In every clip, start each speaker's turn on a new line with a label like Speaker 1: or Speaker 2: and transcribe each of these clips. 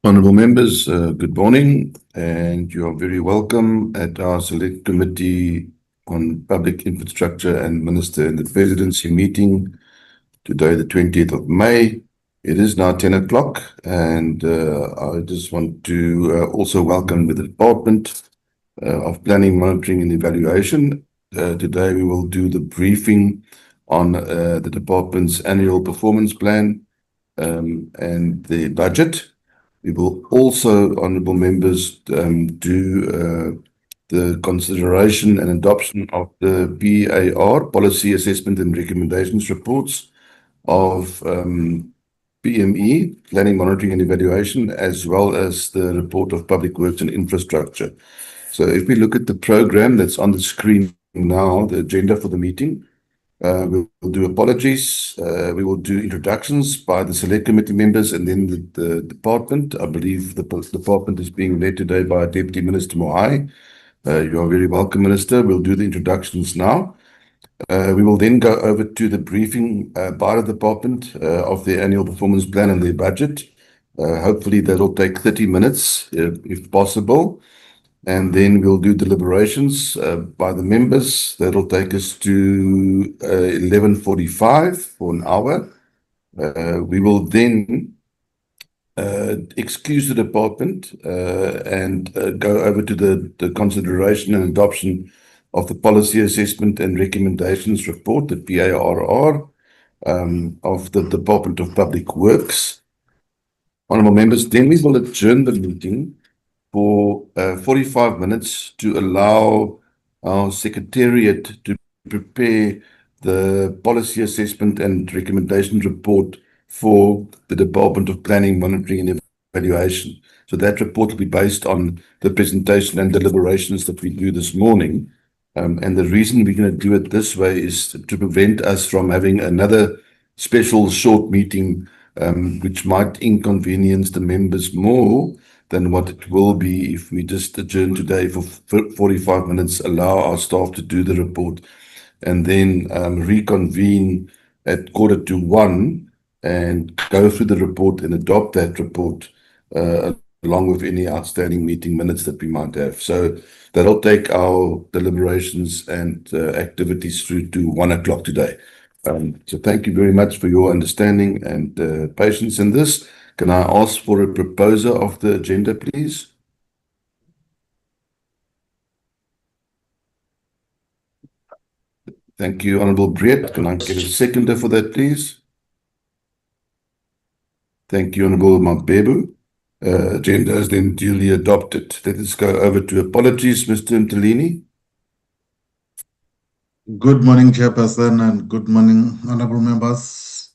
Speaker 1: Honourable members, good morning, and you are very welcome at our Select Committee on Public Infrastructure and Minister in the Presidency meeting today, the 20th of May. It is now 10 o'clock, and I just want to also welcome the Department of Planning, Monitoring and Evaluation. Today we will do the briefing on the Department's annual performance plan and the budget. We will also, honourable members, do the consideration and adoption of the PARR, Policy Assessment and Recommendations reports of PME, Planning, Monitoring and Evaluation, as well as the report of Public Works and Infrastructure. So if we look at the program that's on the screen now, the agenda for the meeting, we will do apologies. We will do introductions by the Select Committee members and then the department. I believe the department is being led today by Deputy Minister Mohai. You are very welcome, Minister. We'll do the introductions now. We will then go over to the briefing by the department of their annual performance plan and their budget. Hopefully that will take 30 minutes if possible. And then we'll do deliberations by the members. That'll take us to 11:45 for an hour. We will then excuse the department and go over to the consideration and adoption of the Policy Assessment and Recommendations report, the PARR, of the Department of Public Works. Honourable members, then we will adjourn the meeting for 45 minutes to allow our Secretariat to prepare the Policy Assessment and Recommendation report for the Department of Planning, Monitoring and Evaluation. So that report will be based on the presentation and deliberations that we do this morning. And the reason we're going to do it this way is to prevent us from having another special short meeting which might inconvenience the members more than what it will be if we just adjourn today for 45 minutes, allow our staff to do the report, and then reconvene at 1:45 and go through the report and adopt that report along with any outstanding meeting minutes that we might have. So that'll take our deliberations and activities through to 1 o'clock today. So thank you very much for your understanding and patience in this. Can I ask for a proposer of the agenda, please? Thank you, Honourable Breed. Can I get a seconder for that, please? Thank you, Honourable Mabebu. Agenda is then duly adopted. Let us go over to apologies, Mr. Mtelini.
Speaker 2: Good morning, Chairperson, and good morning, honourable members,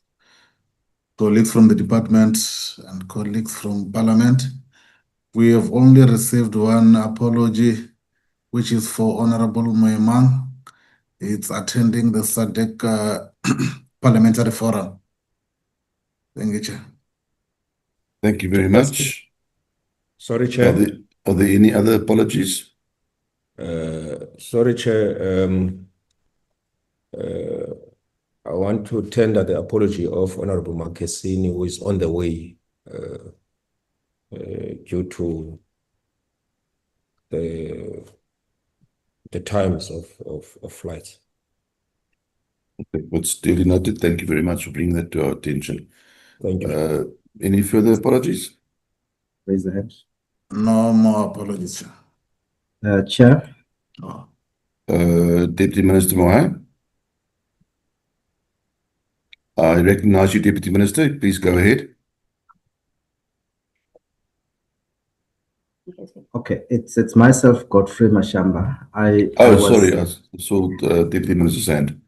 Speaker 2: colleagues from the department and colleagues from Parliament. We have only received one apology, which is for Honourable Moemang. It's attending the SADC Parliamentary Forum. Thank you, Chair.
Speaker 1: Thank you very much.
Speaker 3: Sorry, Chair.
Speaker 1: Are there any other apologies?
Speaker 3: Sorry, Chair. I want to tender the apology of Honourable Makesini, who is on the way due to the times of flights.
Speaker 1: Okay, what's duly noted. Thank you very much for bringing that to our attention.
Speaker 3: Thank you.
Speaker 1: Any further apologies?
Speaker 4: Raise the hand.
Speaker 2: No more apologies, Chair.
Speaker 4: Chair.
Speaker 2: Oh.
Speaker 1: Deputy Minister Mohai. I recognize you, Deputy Minister. Please go ahead.
Speaker 4: Okay, it's myself, Godfrey Mashamba.
Speaker 1: Sorry, I saw Deputy Minister's hand.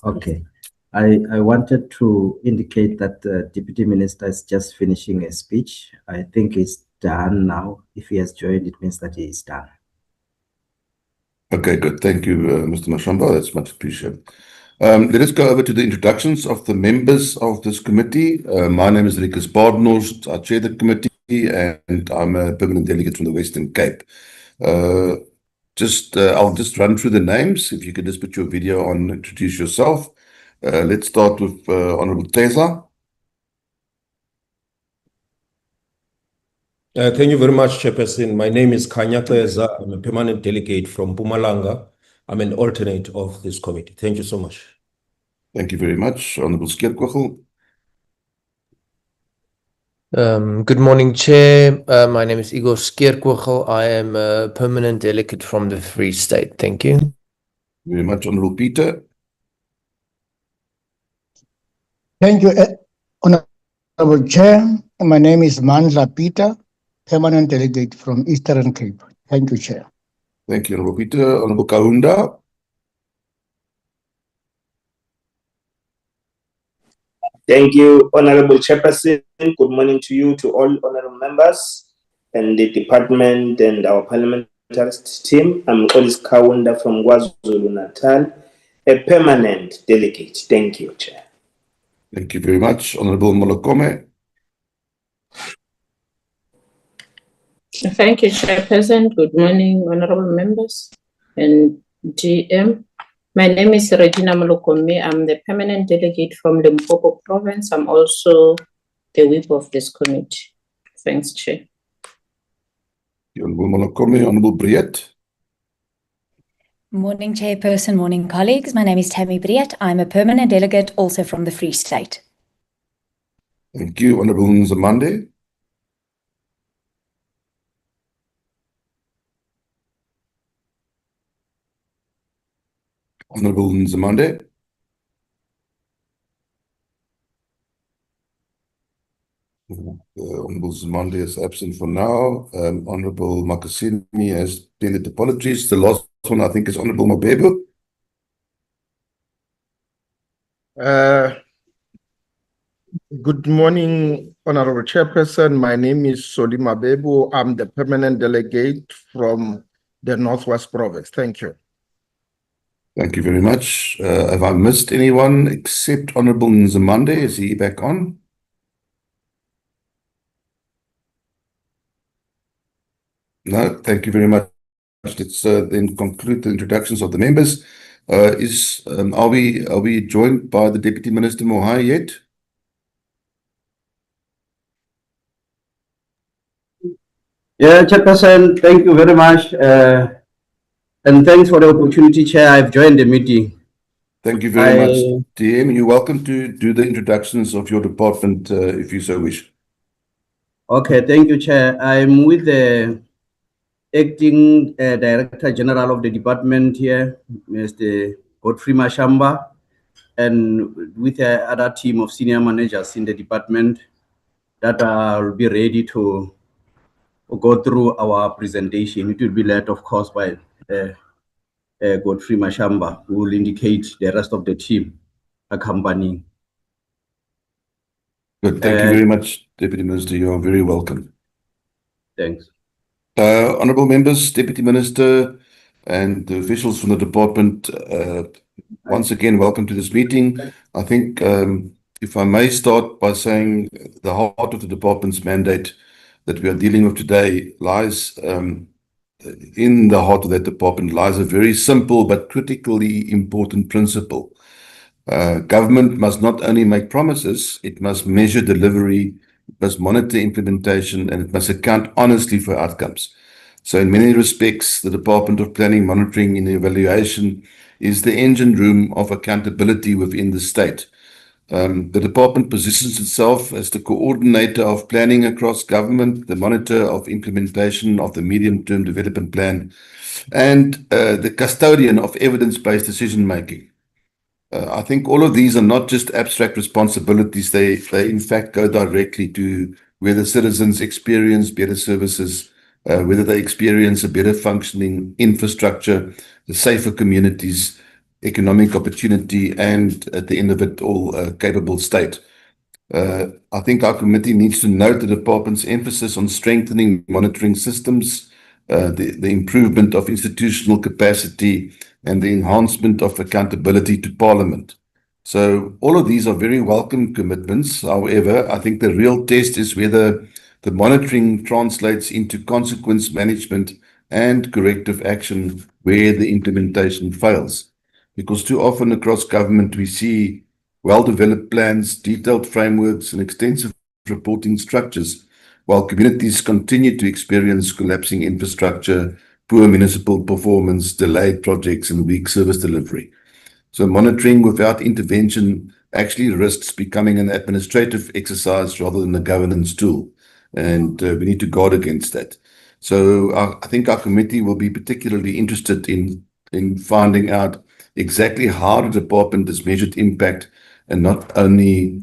Speaker 4: Okay. I wanted to indicate that the Deputy Minister is just finishing a speech. I think it's done now. If he has joined, it means that he is done.
Speaker 1: Okay, good. Thank you, Mr. Mashamba. That's much appreciated. Let us go over to the introductions of the members of this committee. My name is Rikus Badenhorst. I chair the committee and I'm a permanent delegate from the Western Cape. I'll just run through the names. If you could just put your video on, introduce yourself. Let's start with Honourable Teza.
Speaker 3: Thank you very much, Chairperson. My name is Khanya Keza. I'm a permanent delegate from Mpumalanga. I'm an alternate of this committee. Thank you so much.
Speaker 1: Thank you very much, Honorable Skeerkwagel.
Speaker 5: Good morning, Chair. My name is Igor Skeerkwagel. I am a permanent delegate from the Free State. Thank you.
Speaker 1: Very much, Honorable Peter.
Speaker 6: Thank you, Honorable Chair. My name is Mandla Peter, permanent delegate from Eastern Cape. Thank you, Chair.
Speaker 1: Thank you, Honorable Peter. Honorable Kaunda.
Speaker 7: Thank you, Honorable Chairperson. Good morning to you, to all honorable members and the department and our parliamentary team. I'm Olis Kaunda from KwaZulu-Natal, a permanent delegate. Thank you, Chair.
Speaker 1: Thank you very much, Honorable Molokome.
Speaker 8: Thank you, Chairperson. Good morning, honorable members and GM. My name is Regina Molokome. I'm the permanent delegate from Limpopo province. I'm also the whip of this committee. Thanks, Chair.
Speaker 1: Honorable Molokome. Honorable Briet.
Speaker 9: Morning, Chairperson. Morning, colleagues. My name is Tammy Briet. I'm a permanent delegate also from the Free State.
Speaker 1: Thank you, Honorable Nzamande. Honorable Nzamande. Honorable Nzamande is absent for now. Honorable Makasini has tendered apologies. The last one, I think, is Honorable Mabebo.
Speaker 10: Good morning, Honorable Chairperson. My name is Soli Mabebo. I'm the permanent delegate from the Northwest Province. Thank you.
Speaker 1: Thank you very much. Have I missed anyone except Honorable Nzamande? Is he back on? No, thank you very much. Let's then conclude the introductions of the members. Are we joined by the Deputy Minister Mohai yet?
Speaker 4: Yeah, Chairperson, thank you very much. And thanks for the opportunity, Chair. I've joined the meeting.
Speaker 1: Thank you very much, DM. You're welcome to do the introductions of your department if you so wish.
Speaker 4: Okay, thank you, Chair. I'm with the Acting Director General of the department here, Mr. Godfrey Mashamba, and with the other team of senior managers in the department that will be ready to go through our presentation. It will be led, of course, by Godfrey Mashamba, who will indicate the rest of the team accompanying.
Speaker 1: Good. Thank you very much, Deputy Minister. You are very welcome.
Speaker 4: Thanks.
Speaker 1: Honourable members, Deputy Minister, and the officials from the department, once again, welcome to this meeting. I think, if I may start by saying the heart of the department's mandate that we are dealing with today lies, in the heart of that department lies a very simple but critically important principle. Government must not only make promises, it must measure delivery, it must monitor implementation, and it must account honestly for outcomes. So in many respects, the Department of Planning, Monitoring and Evaluation is the engine room of accountability within the state. The department positions itself as the coordinator of planning across government, the monitor of implementation of the medium-term development plan, and the custodian of evidence-based decision-making. I think all of these are not just abstract responsibilities. They in fact go directly to whether citizens experience better services, whether they experience a better functioning infrastructure, the safer communities, economic opportunity, and at the end of it all, a capable state. I think our committee needs to note the department's emphasis on strengthening monitoring systems, the improvement of institutional capacity, and the enhancement of accountability to Parliament. So all of these are very welcome commitments. However, I think the real test is whether the monitoring translates into consequence management and corrective action where the implementation fails. Because too often across government we see well-developed plans, detailed frameworks, and extensive reporting structures while communities continue to experience collapsing infrastructure, poor municipal performance, delayed projects, and weak service delivery. So monitoring without intervention actually risks becoming an administrative exercise rather than a governance tool. And we need to guard against that. So I think our committee will be particularly interested in finding out exactly how the department has measured impact and not only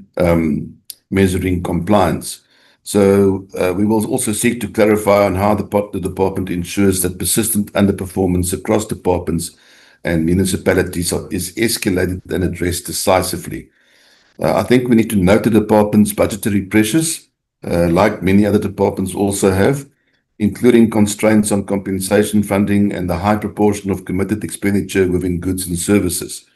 Speaker 1: measuring compliance. So we will also seek to clarify on how the department ensures that persistent underperformance across departments and municipalities is escalated and addressed decisively. I think we need to note the department's budgetary pressures, like many other departments also have, including constraints on compensation funding and the high proportion of committed expenditure within goods and services.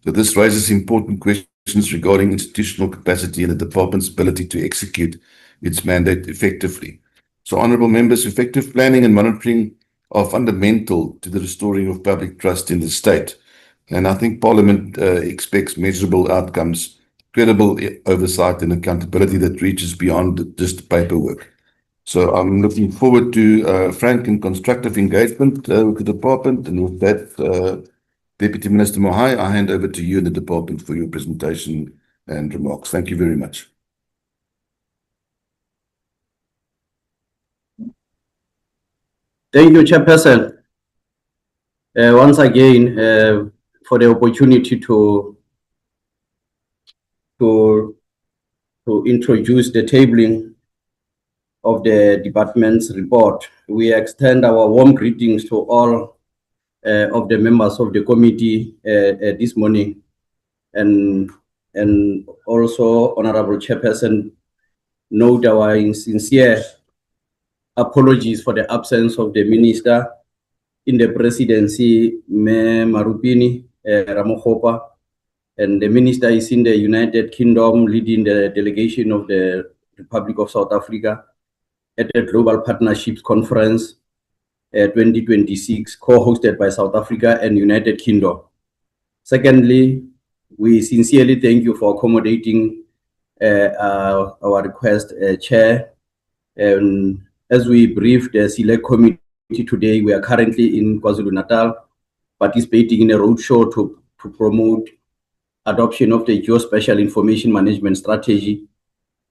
Speaker 1: So this raises important questions regarding institutional capacity and the department's ability to execute its mandate effectively. So, honourable members, effective planning and monitoring are fundamental to the restoring of public trust in the state. And I think Parliament expects measurable outcomes, credible oversight and accountability that reaches beyond just paperwork. So I'm looking forward to frank and constructive engagement with the department. And with that, Deputy Minister Mohai, I hand over to you and the department for your presentation and remarks. Thank you very much.
Speaker 4: Thank you, Chairperson. Once again, for the opportunity to introduce the tabling of the department's report. We extend our warm greetings to all of the members of the committee this morning, and also Honorable Chairperson, note our sincere apologies for the absence of the Minister in the Presidency, Me Marupini Ramokgopa, and the Minister is in the United Kingdom leading the delegation of the Republic of South Africa at the Global Partnerships Conference 2026, co-hosted by South Africa and United Kingdom. Secondly, we sincerely thank you for accommodating our request, Chair. And as we brief the Select Committee today, we are currently in KwaZulu-Natal, participating in a roadshow to promote adoption of the Geospatial Information Management Strategy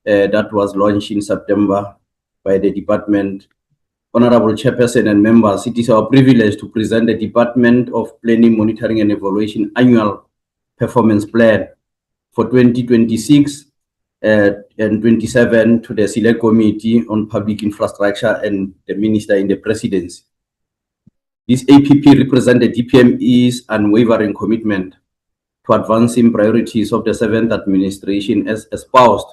Speaker 4: that was launched in September by the department. Honorable Chairperson and members, it is our privilege to present the Department of Planning, Monitoring and Evaluation Annual Performance Plan for 2026 and 27 to the Select Committee on Public Infrastructure and the Minister in the Presidency. This APP represents the DPME's unwavering commitment to advancing priorities of the 7th administration as espoused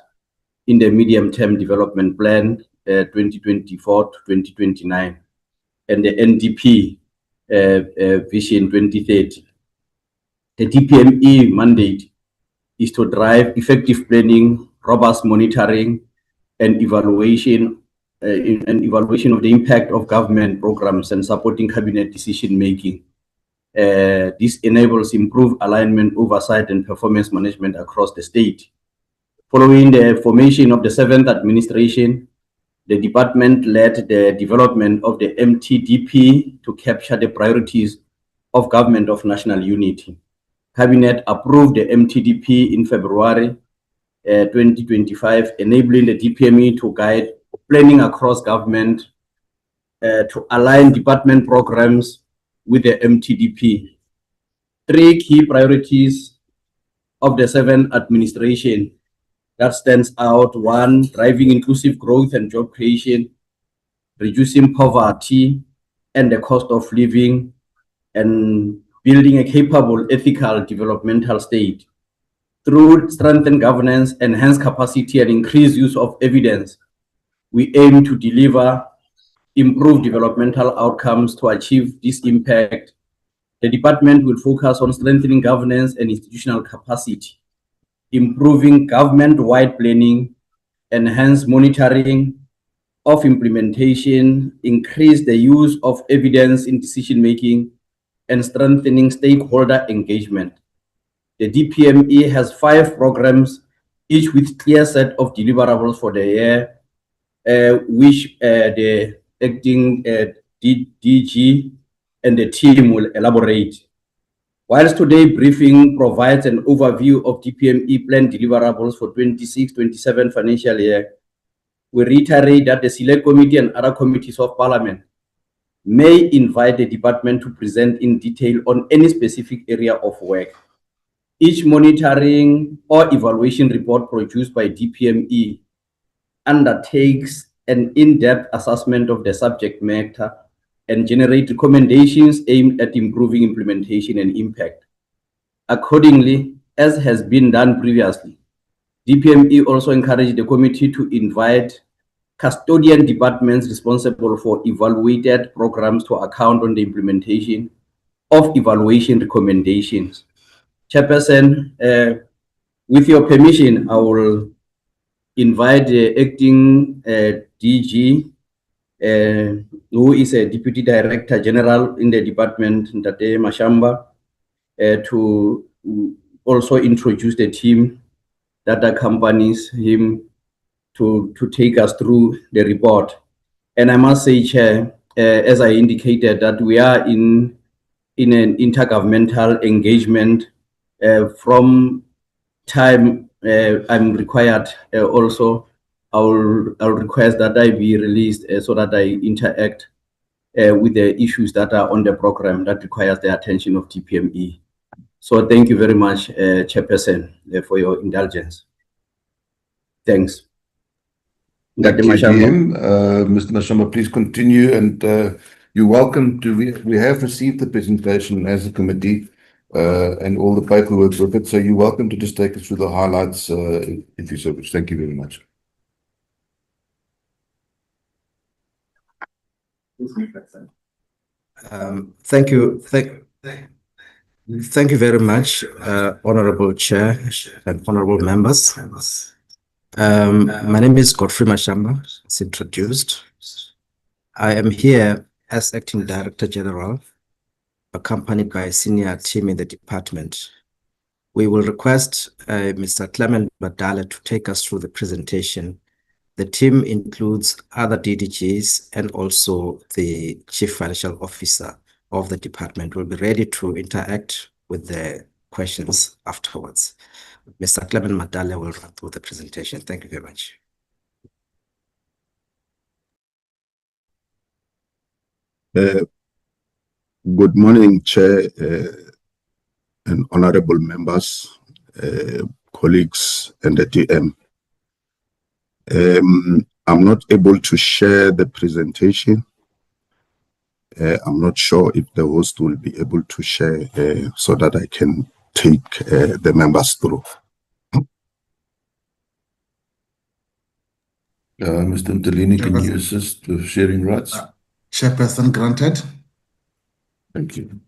Speaker 4: in the Medium-Term Development Plan 2024 to 2029 and the NDP Vision 2030. The DPME mandate is to drive effective planning, robust monitoring, and evaluation of the impact of government programs and supporting cabinet decision making. This enables improved alignment, oversight, and performance management across the state. Following the formation of the 7th administration, the department led the development of the MTDP to capture the priorities of Government of National Unity. Cabinet approved the MTDP in February 2025, enabling the DPME to guide planning across government to align department programs with the MTDP. 3 key priorities of the 7th administration that stands out: 1, driving inclusive growth and job creation, reducing poverty and the cost of living, and building a capable, ethical, developmental state. Through strengthened governance, enhanced capacity, and increased use of evidence, we aim to deliver improved developmental outcomes. To achieve this impact, the department will focus on strengthening governance and institutional capacity, improving government-wide planning, enhance monitoring of implementation, increase the use of evidence in decision-making, and strengthening stakeholder engagement. The DPME has 5 programs, each with clear set of deliverables for the year which the acting DG and the team will elaborate. Whilst today's briefing provides an overview of DPME plan deliverables for 26-27 financial year, we reiterate that the Select Committee and other committees of Parliament may invite the department to present in detail on any specific area of work. Each monitoring or evaluation report produced by DPME undertakes an in-depth assessment of the subject matter and generate recommendations aimed at improving implementation and impact. Accordingly, as has been done previously, DPME also encouraged the committee to invite custodian departments responsible for evaluated programs to account on the implementation of evaluation recommendations. Chairperson, with your permission, I will invite the acting DG, who is a Deputy Director General in the department, Ntate Mashamba, to also introduce the team that accompanies him to take us through the report. And I must say, Chair, as I indicated, that we are in an intergovernmental engagement from time I'm required also. I'll request that I be released so that I interact with the issues that are on the program that requires the attention of DPME. So thank you very much, Chairperson, for your indulgence. Thanks.
Speaker 1: Thank you, DM. Mr. Mashamba, please continue, and you're welcome to. We have received the presentation as a committee and all the paperwork with it, so you're welcome to just take us through the highlights if you so wish. Thank you very much.
Speaker 11: Thank you. Thank you very much, Honorable Chair and Honorable members. My name is Godfrey Mashamba, as introduced. I am here as Acting Director General, accompanied by a senior team in the department. We will request Mr. Clement Badale to take us through the presentation. The team includes other DDGs and also the Chief Financial Officer of the department. Will be ready to interact with the questions afterwards. Mr. Clement Badale will run through the presentation. Thank you very much.
Speaker 12: Good morning, Chair and honorable members, colleagues, and the DM. I'm not able to share the presentation. I'm not sure if the host will be able to share so that I can take the members through.
Speaker 1: Mr. Mtelini, can you assist with sharing rights?
Speaker 2: Chairperson granted.
Speaker 1: Thank you.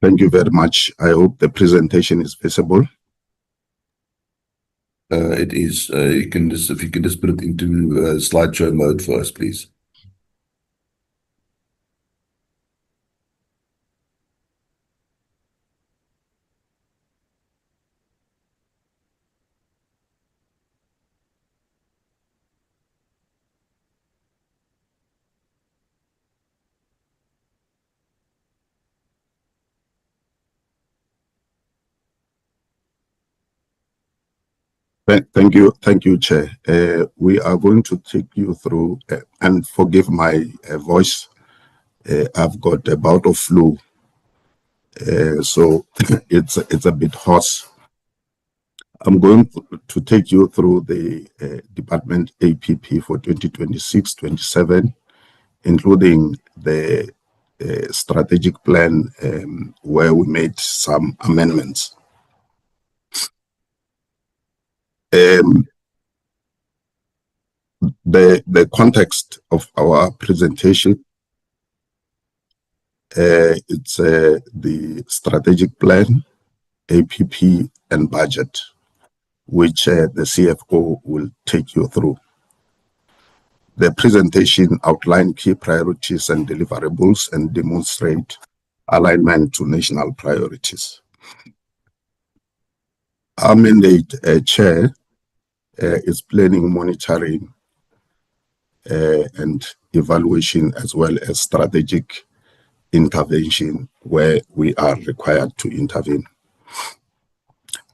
Speaker 12: Thank you very much. I hope the presentation is visible.
Speaker 1: It is. You can just, if you can just put it into slideshow mode for us, please.
Speaker 12: Thank you, Chair. We are going to take you through, and forgive my voice. I've got a bout of flu, so it's a bit hoarse. I'm going to take you through the department APP for 2026-27, including the strategic plan where we made some amendments. The context of our presentation, it's the strategic plan, APP, and budget, which the CFO will take you through. The presentation outline key priorities and deliverables and demonstrate alignment to national priorities. Our mandate, Chair, is planning, monitoring, and evaluation, as well as strategic intervention where we are required to intervene.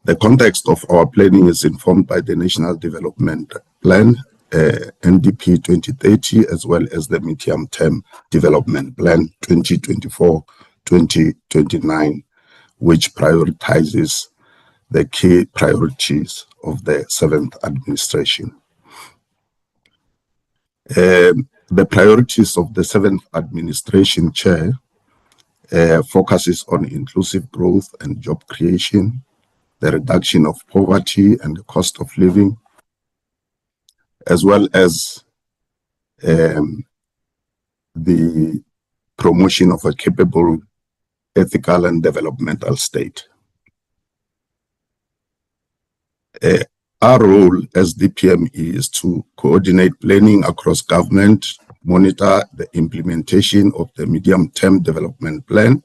Speaker 12: The context of our planning is informed by the National Development Plan, NDP 2030, as well as the Medium-Term Development Plan 2024-2029, which prioritizes the key priorities of the 7th administration. The priorities of the 7th administration, Chair, focuses on inclusive growth and job creation, the reduction of poverty and the cost of living, as well as the promotion of a capable, ethical, and developmental state. Our role as DPME is to coordinate planning across government, monitor the implementation of the medium-term development plan.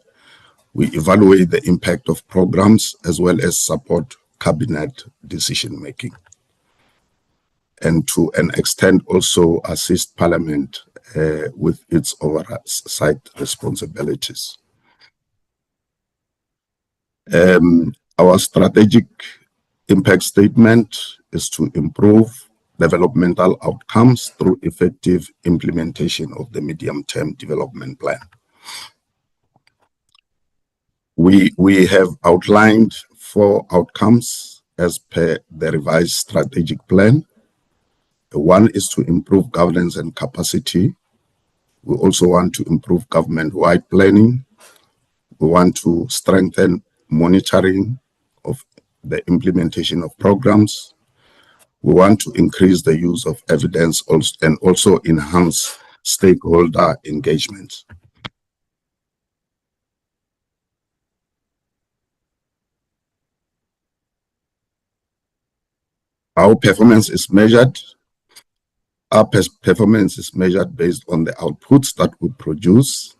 Speaker 12: We evaluate the impact of programs as well as support cabinet decision-making. And to an extent also assist Parliament with its oversight responsibilities. Our strategic impact statement is to improve developmental outcomes through effective implementation of the medium-term development plan. We have outlined 4 outcomes as per the revised strategic plan. One is to improve governance and capacity. We also want to improve government-wide planning. We want to strengthen monitoring of the implementation of programs. We want to increase the use of evidence and also enhance stakeholder engagement. Our performance is measured. Our performance is measured based on the outputs that we produce,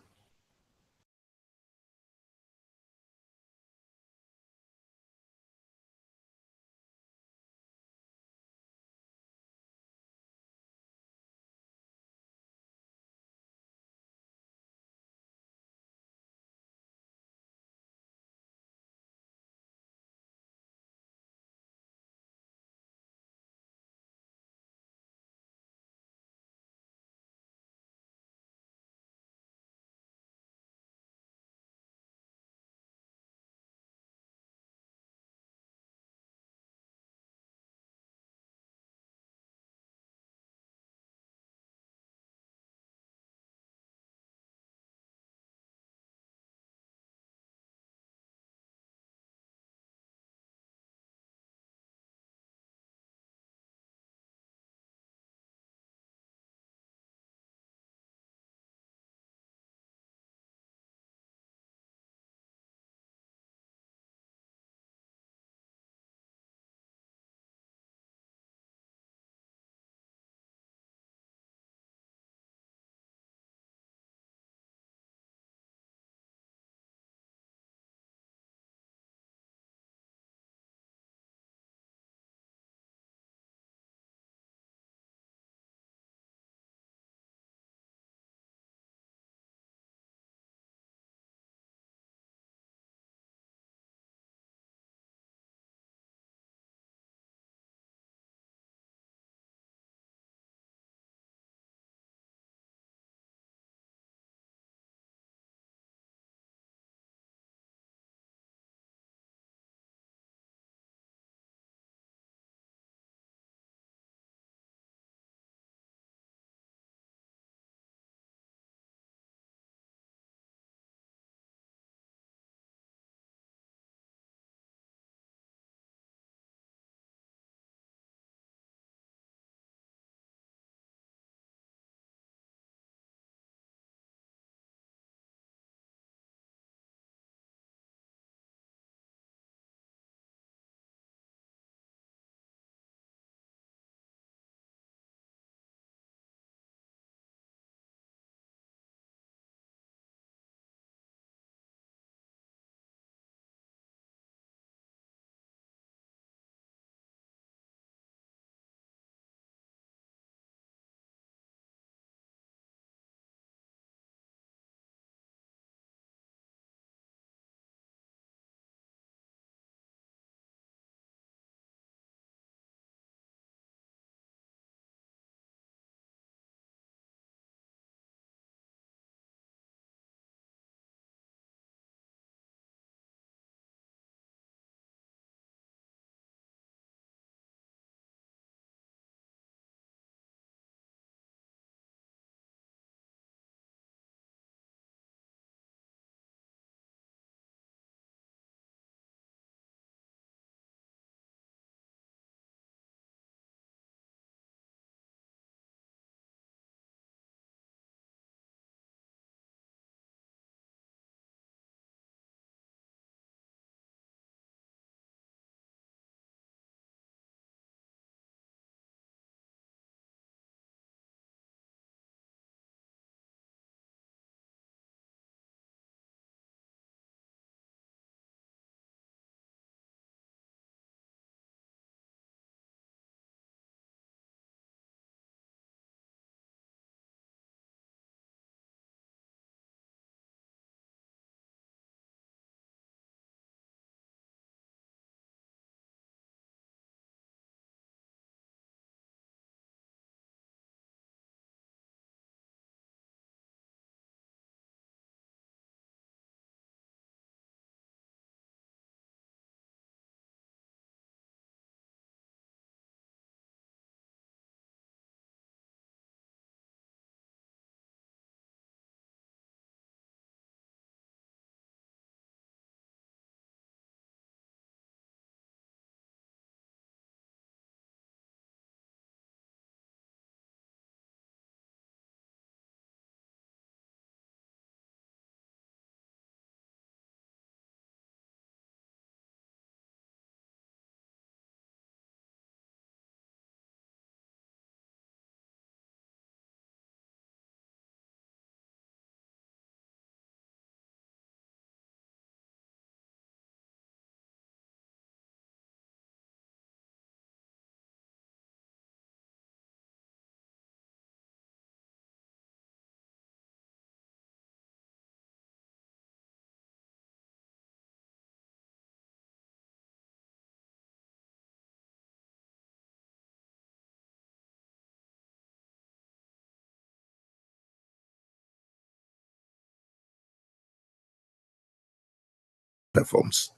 Speaker 12: performs.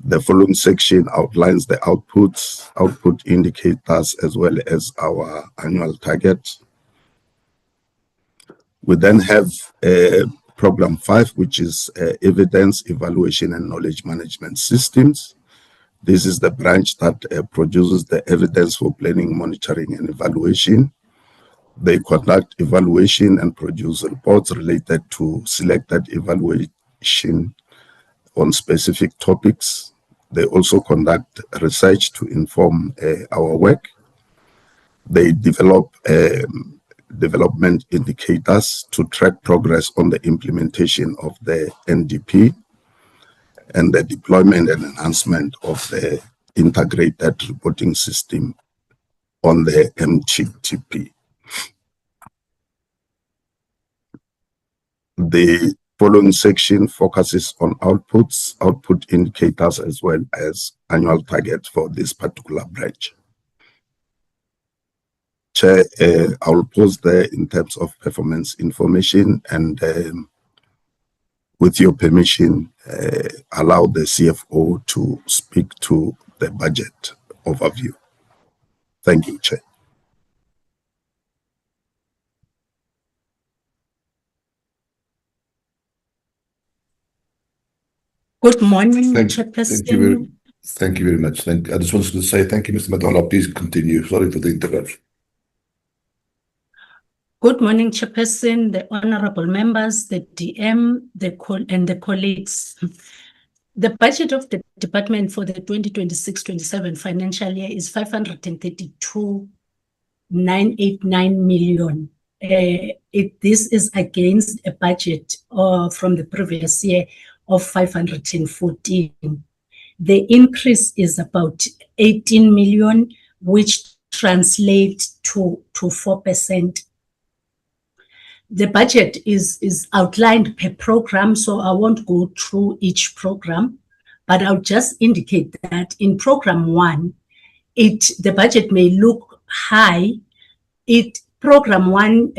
Speaker 12: The following section outlines the output indicators, as well as our annual targets. We then have Program 5, which is Evidence, Evaluation and Knowledge Management Systems. This is the branch that produces the evidence for planning, monitoring and evaluation. They conduct evaluation and produce reports related to selected evaluation on specific topics. They also conduct research to inform our work. They develop development indicators to track progress on the implementation of the NDP and the deployment and enhancement of the integrated reporting system on the MTTP. The following section focuses on output indicators, as well as annual targets for this particular branch. Chair, I will pause there in terms of performance information, and with your permission, allow the CFO to speak to the budget overview. Thank you, Chair.
Speaker 13: Good morning,
Speaker 1: Chairperson. Thank you very much. I just wanted to say thank you, Mr. Madola. Please continue. Sorry for the interruption.
Speaker 13: Good morning, Chairperson, the honorable members, the DM, and the colleagues. The budget of the department for the 2026-27 financial year is 532,989 million. This is against a budget from the previous year of 514. The increase is about 18 million, which translates to 4%. The budget is outlined per program, so I won't go through each program, but I'll just indicate that in program 1, the budget may look high. Program 1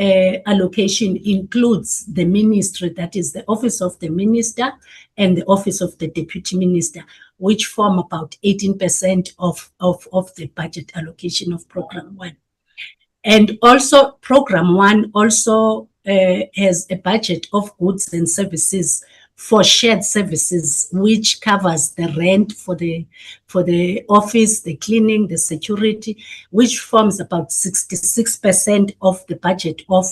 Speaker 13: allocation includes the ministry, that is the Office of the Minister and the Office of the Deputy Minister, which form about 18% of the budget allocation of program 1. And also program 1 also has a budget of goods and services for shared services, which covers the rent for the office, the cleaning, the security, which forms about 66% of the budget of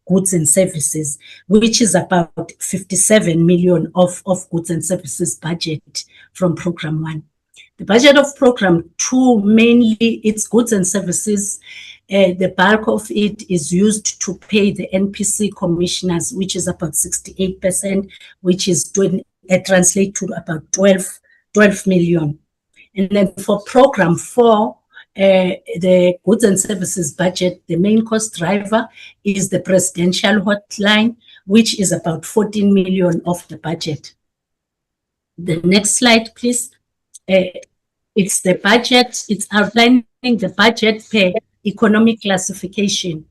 Speaker 13: goods and services, which is about 57 million of goods and services budget from program 1. The budget of program 2, mainly it's goods and services. The bulk of it is used to pay the NPC commissioners, which is about 68%, which is translate to about 12 million. And then for program 4, the goods and services budget, the main cost driver is the presidential hotline, which is about 14 million of the budget. The next slide, please. It's the budget. It's outlining the budget per economic classification.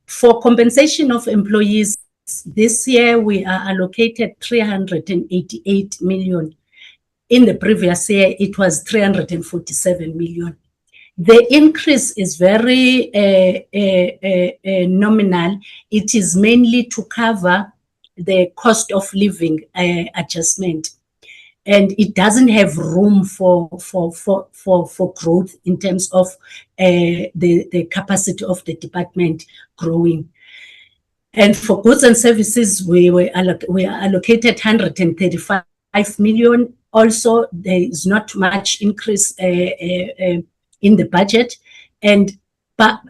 Speaker 13: For compensation of employees, this year we are allocated 388 million. In the previous year, it was 347 million. The increase is very nominal. It is mainly to cover the cost of living adjustment. And it doesn't have room for growth in terms of the capacity of the department growing. And for goods and services, we are allocated 135 million. Also, there is not much increase in the budget, and part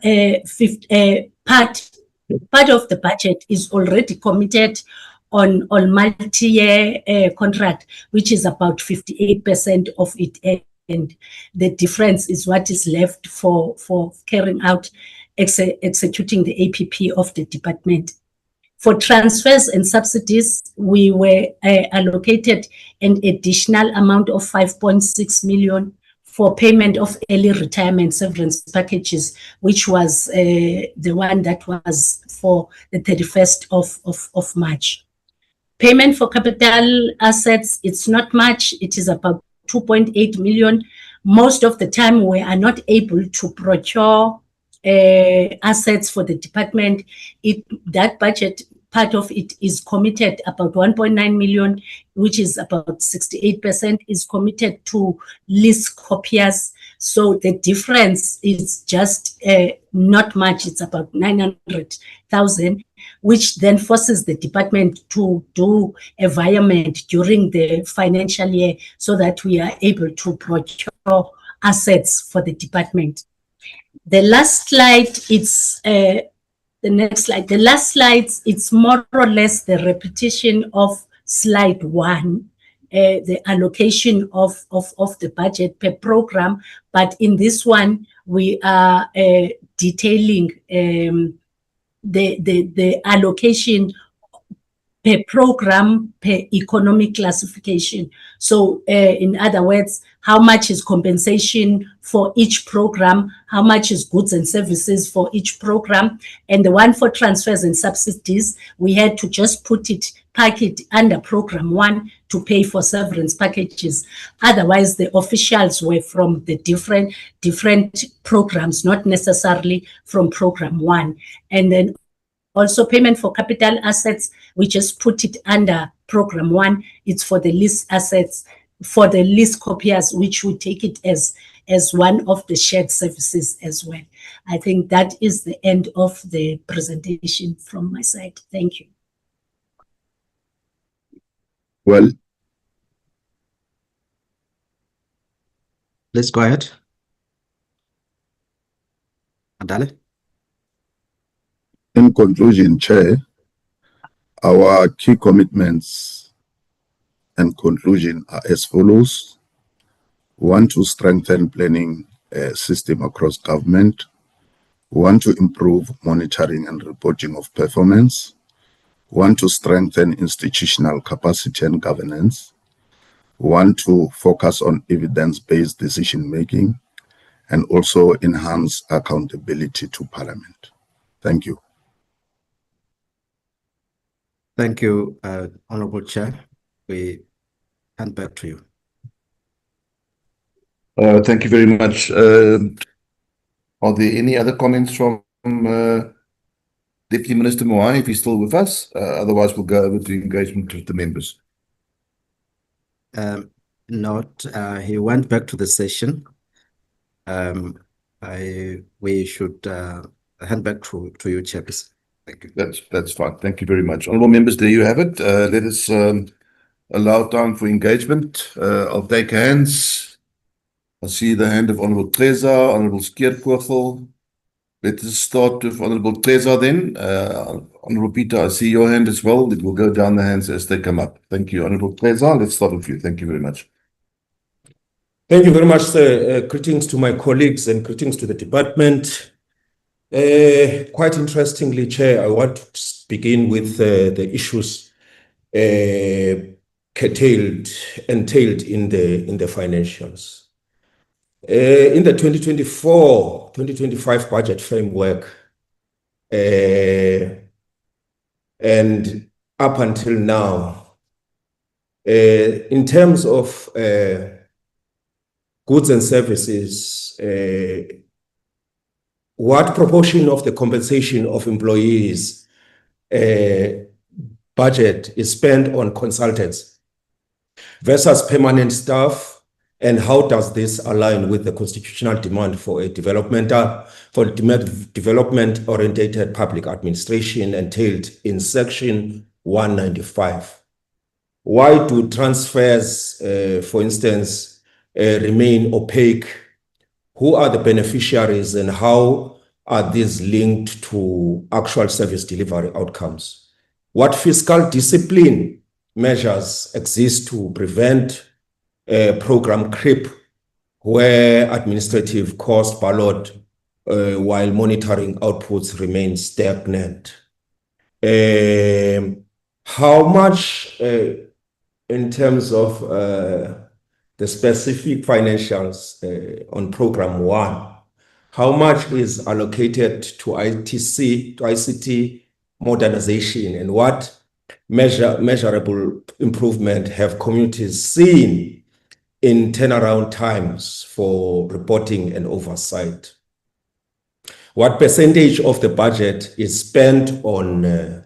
Speaker 13: of the budget is already committed on multi-year contract, which is about 58% of it, and the difference is what is left for carrying out executing the APP of the department. For transfers and subsidies, we were allocated an additional amount of 5.6 million for payment of early retirement severance packages, which was the one that was for the 31st of March. Payment for capital assets, it's not much. It is about 2.8 million. Most of the time, we are not able to procure assets for the department. That budget, part of it is committed, about 1.9 million, which is about 68% is committed to lease copiers. So the difference is just not much. It's about 900,000, which then forces the department to do environment during the financial year so that we are able to procure assets for the department. The last slide, it's the next slide. The last slide, it's more or less the repetition of slide 1. The allocation of the budget per program, but in this one we are detailing the allocation per program, per economic classification. So in other words, how much is compensation for each program, how much is goods and services for each program, and the one for transfers and subsidies, we had to just pack it under program 1 to pay for severance packages. Otherwise, the officials were from the different programs, not necessarily from program 1. And then also payment for capital assets, we just put it under program 1. It's for the lease assets, for the lease copiers, which we take it as one of the shared services as well. I think that is the end of the presentation from my side. Thank you.
Speaker 12: Well,
Speaker 11: Please go ahead. Adale.
Speaker 12: in conclusion, Chair, our key commitments and conclusion are as follows. 1, to strengthen planning system across government. 1, to improve monitoring and reporting of performance. 1, to strengthen institutional capacity and governance. 1, to focus on evidence-based decision-making, and also enhance accountability to Parliament. Thank you.
Speaker 11: Thank you, Honorable Chair. We hand back to you.
Speaker 1: Thank you very much. Are there any other comments from Deputy Minister Moai, if he's still with us? Otherwise, we'll go over to engagement with the members.
Speaker 11: Not, he went back to the session. We should hand back to you, Chairperson. Thank you.
Speaker 1: That's fine. Thank you very much. Honourable members, there you have it. Let us allow time for engagement. I'll take hands. I see the hand of Honourable Treza, Honourable Skeerkogel. Let us start with Honourable Treza then. Honourable Peter, I see your hand as well. It will go down the hands as they come up. Thank you. Honourable Treza, let's start with you. Thank you very much.
Speaker 3: Thank you very much, sir. Greetings to my colleagues and greetings to the department. Quite interestingly, Chair, I want to begin with the issues entailed in the financials. In the 2024-2025 budget framework, and up until now, in terms of goods and services, what proportion of the compensation of employees budget is spent on consultants versus permanent staff? And how does this align with the constitutional demand for a development-oriented public administration entailed in Section 195? Why do transfers, for instance, remain opaque? Who are the beneficiaries and how are these linked to actual service delivery outcomes? What fiscal discipline measures exist to prevent program creep where administrative costs ballot while monitoring outputs remain stagnant? How much in terms of the specific financials on program 1, how much is allocated to ICT modernization, and what measurable improvement have communities seen in turnaround times for reporting and oversight? What percentage of the budget is spent on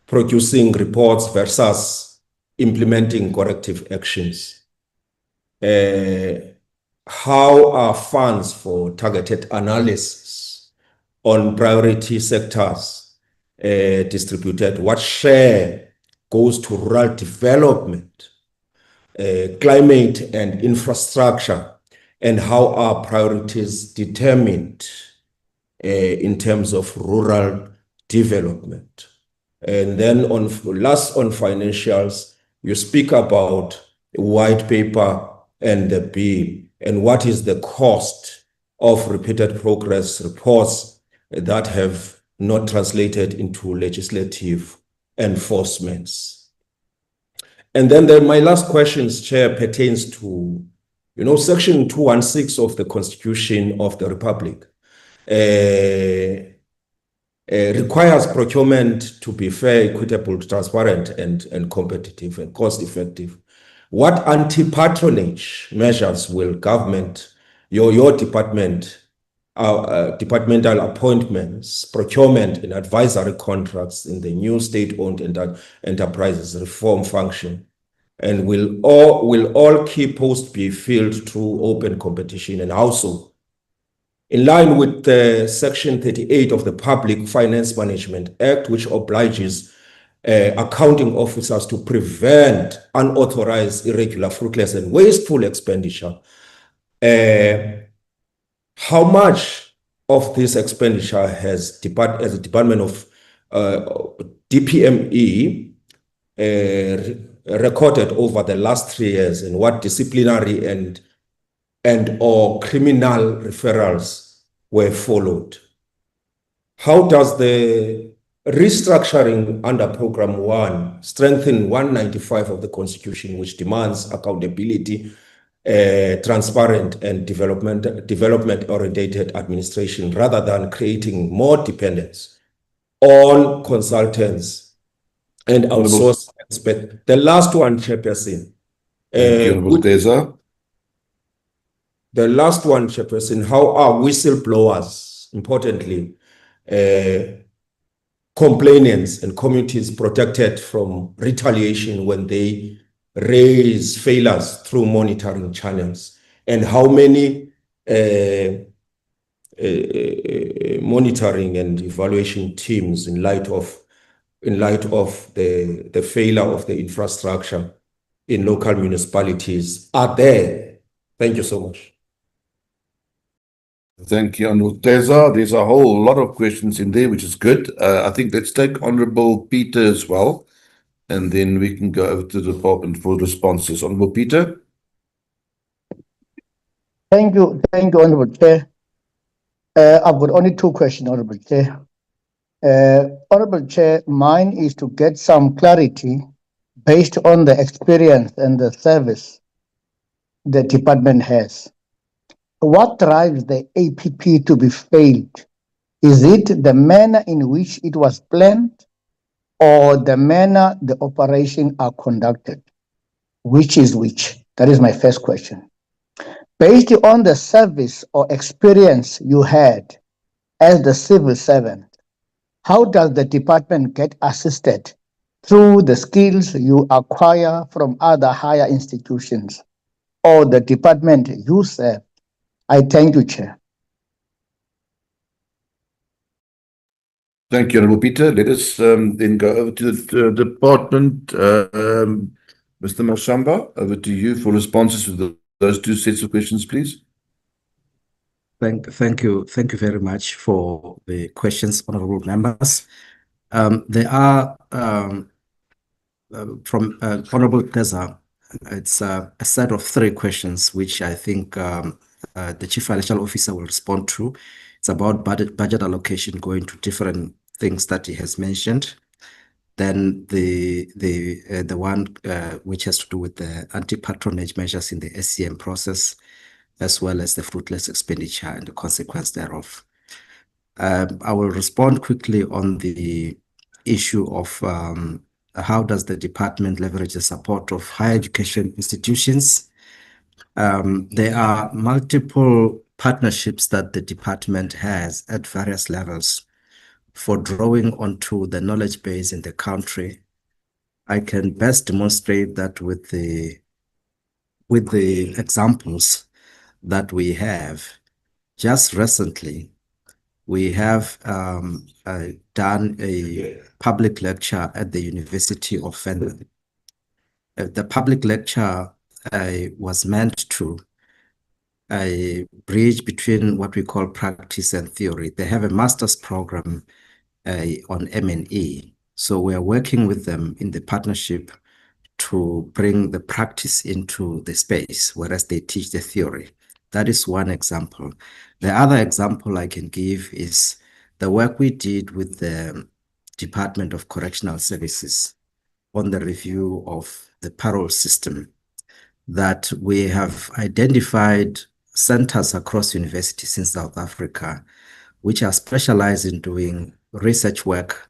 Speaker 3: producing reports versus implementing corrective actions? How are funds for targeted analysis on priority sectors distributed? What share goes to rural development, climate and infrastructure? And how are priorities determined in terms of rural development? And then on financials, you speak about a white paper and the bill, and what is the cost of repeated progress reports that have not translated into legislative enforcements. And then my last questions, Chair, pertains to, Section 216 of the Constitution of the Republic requires procurement to be fair, equitable, transparent, and competitive and cost-effective. What anti-patronage measures will government, your department, departmental appointments, procurement, and advisory contracts in the new state-owned enterprises reform function? And will all key posts be filled through open competition, and how so? In line with Section 38 of the Public Finance Management Act, which obliges accounting officers to prevent unauthorized, irregular, fruitless, and wasteful expenditure, how much of this expenditure has the Department of DPME recorded over the last 3 years, and what disciplinary and or criminal referrals were followed? How does the restructuring under Program 1 strengthen 195 of the Constitution, which demands accountability, transparent and development-oriented administration, rather than creating more dependence on consultants and outsourced experts? The last one, Chairperson. The last one, Chairperson, how are whistleblowers, importantly, complainants and communities protected from retaliation when they raise failures through monitoring channels? And how many monitoring and evaluation teams, in light of the failure of the infrastructure in local municipalities, are there? Thank you so much.
Speaker 1: Thank you, Honourable Teza. There's a whole lot of questions in there, which is good. I think let's take Honourable Peter as well, and then we can go over to the department for responses. Honourable Peter.
Speaker 6: Thank you, Honourable Chair. I've got only 2 questions, Honourable Chair. Honourable Chair, mine is to get some clarity based on the experience and the service the department has. What drives the APP to be failed? Is it the manner in which it was planned, or the manner the operations are conducted? Which is which? That is my first question. Based on the service or experience you had as the civil servant, how does the department get assisted through the skills you acquire from other higher institutions or the department you serve? I thank you, Chair.
Speaker 1: Thank you, Honourable Peter. Let us then go over to the department. Mr. Mashamba, over to you for responses to those 2 sets of questions, please.
Speaker 11: Thank you very much for the questions, honourable members. There are from Honourable Teza, it's a set of 3 questions which I think the Chief Financial Officer will respond to. It's about budget allocation going to different things that he has mentioned. Then the one which has to do with the anti-patronage measures in the SCM process, as well as the fruitless expenditure and the consequence thereof. I will respond quickly on the issue of how does the department leverage the support of higher education institutions? There are multiple partnerships that the department has at various levels for drawing onto the knowledge base in the country. I can best demonstrate that with the examples that we have. Just recently, we have done a public lecture at the University of Finland. The public lecture was meant to bridge between what we call practice and theory. They have a master's program on M&E. So we are working with them in the partnership to bring the practice into the space, whereas they teach the theory. That is one example. The other example I can give is the work we did with the Department of Correctional Services on the review of the parole system, that we have identified centers across universities in South Africa which are specialized in doing research work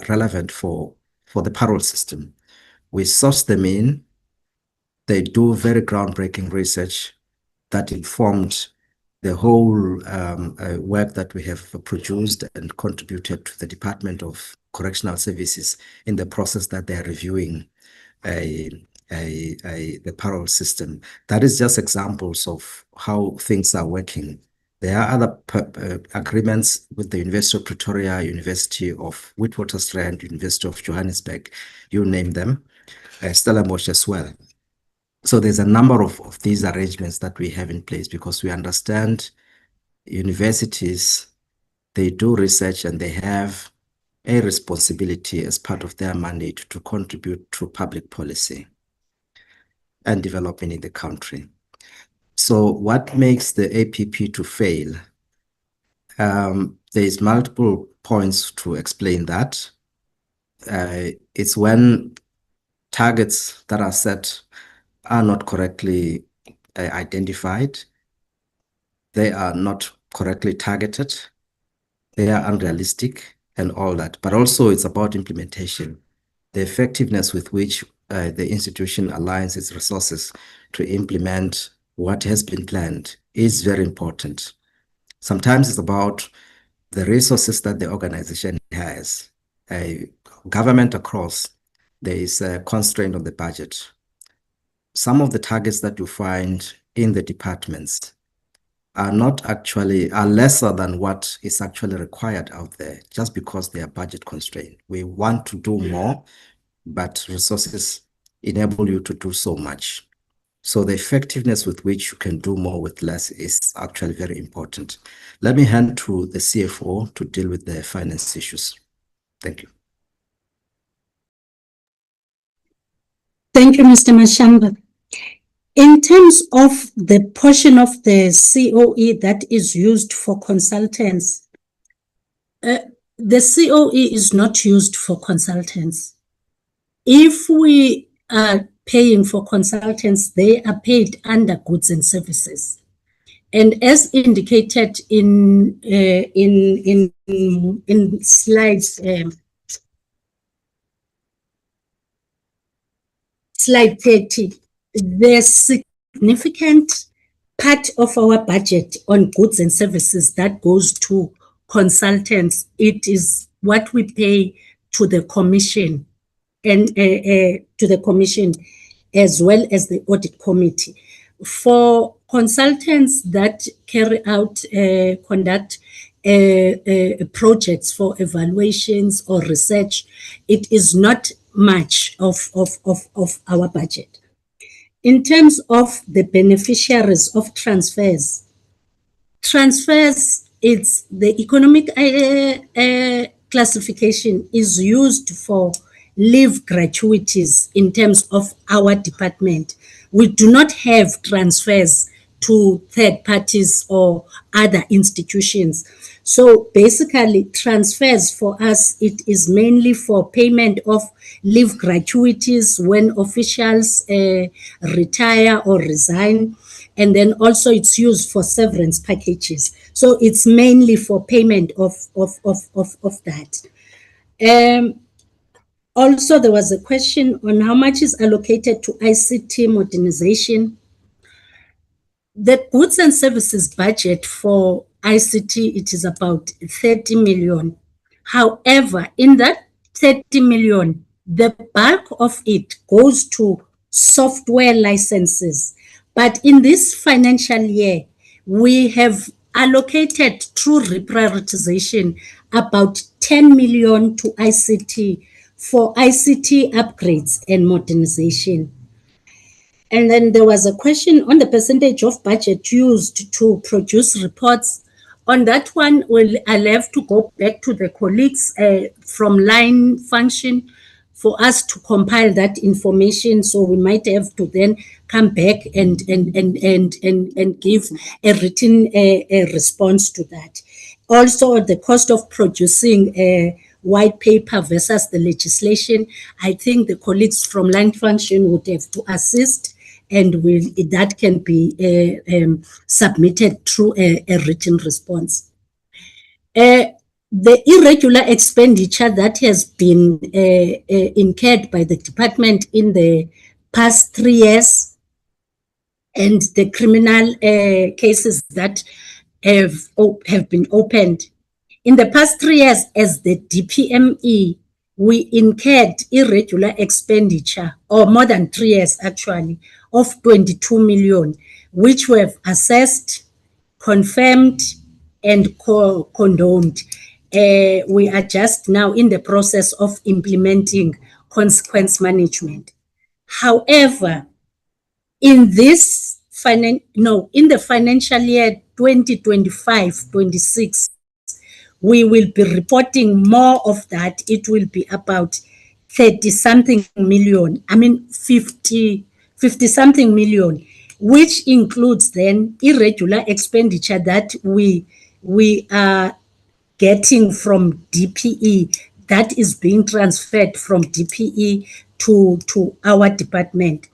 Speaker 11: relevant for the parole system. We source them in. They do very groundbreaking research that informed the whole work that we have produced and contributed to the Department of Correctional Services in the process that they are reviewing the parole system. That is just examples of how things are working. There are other agreements with the University of Pretoria, University of Witwatersrand, University of Johannesburg, you name them, Stellenbosch as well. So there's a number of these arrangements that we have in place because we understand universities, they do research and they have a responsibility as part of their mandate to contribute to public policy and development in the country. So what makes the APP to fail? There's multiple points to explain that. It's when targets that are set are not correctly identified. They are not correctly targeted. They are unrealistic and all that. But also it's about implementation. The effectiveness with which the institution aligns its resources to implement what has been planned is very important. Sometimes it's about the resources that the organization has. Government across, there is a constraint on the budget. Some of the targets that you find in the departments are lesser than what is actually required out there just because they are budget constrained. We want to do more, but resources enable you to do so much. So the effectiveness with which you can do more with less is actually very important. Let me hand to the CFO to deal with the finance issues. Thank you.
Speaker 13: Thank you, Mr. Mashamba. In terms of the portion of the COE that is used for consultants, the COE is not used for consultants. If we are paying for consultants, they are paid under goods and services. And as indicated in slides, slide 30, there's significant part of our budget on goods and services that goes to consultants. It is what we pay to the commission and as well as the audit committee. For consultants that carry out, conduct projects for evaluations or research, it is not much of our budget. In terms of the beneficiaries of transfers, it's the economic classification is used for leave gratuities in terms of our department. We do not have transfers to third parties or other institutions. So basically transfers for us, it is mainly for payment of leave gratuities when officials retire or resign. And then also it's used for severance packages. So it's mainly for payment of that. Also, there was a question on how much is allocated to ICT modernization. The goods and services budget for ICT, it is about 30 million. However, in that 30 million, the bulk of it goes to software licenses. But in this financial year, we have allocated through reprioritization about 10 million to ICT for ICT upgrades and modernization. And then there was a question on the percentage of budget used to produce reports. On that one, I'll have to go back to the colleagues from line function for us to compile that information. So we might have to then come back and give a written response to that. Also, the cost of producing a white paper versus the legislation, I think the colleagues from line function would have to assist, and that can be submitted through a written response. The irregular expenditure that has been incurred by the department in the past 3 years, and the criminal cases that have been opened. In the past 3 years, as the DPME, we incurred irregular expenditure, or more than 3 years actually, of 22 million, which we have assessed, confirmed, and condoned. We are just now in the process of implementing consequence management. However, in this in the financial year 2025-26, we will be reporting more of that. It will be about 30-something million, 50-something million, which includes then irregular expenditure that we are getting from DPE, that is being transferred from DPE to our department.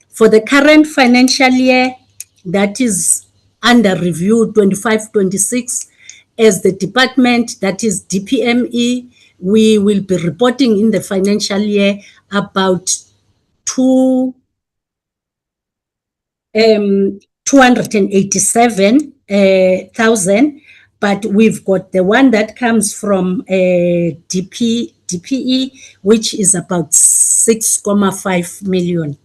Speaker 13: For the current financial year, that is under review 25-26, as the department, that is DPME, we will be reporting in the financial year about 287,000, but we've got the one that comes from DPE, which is about 6.5 million.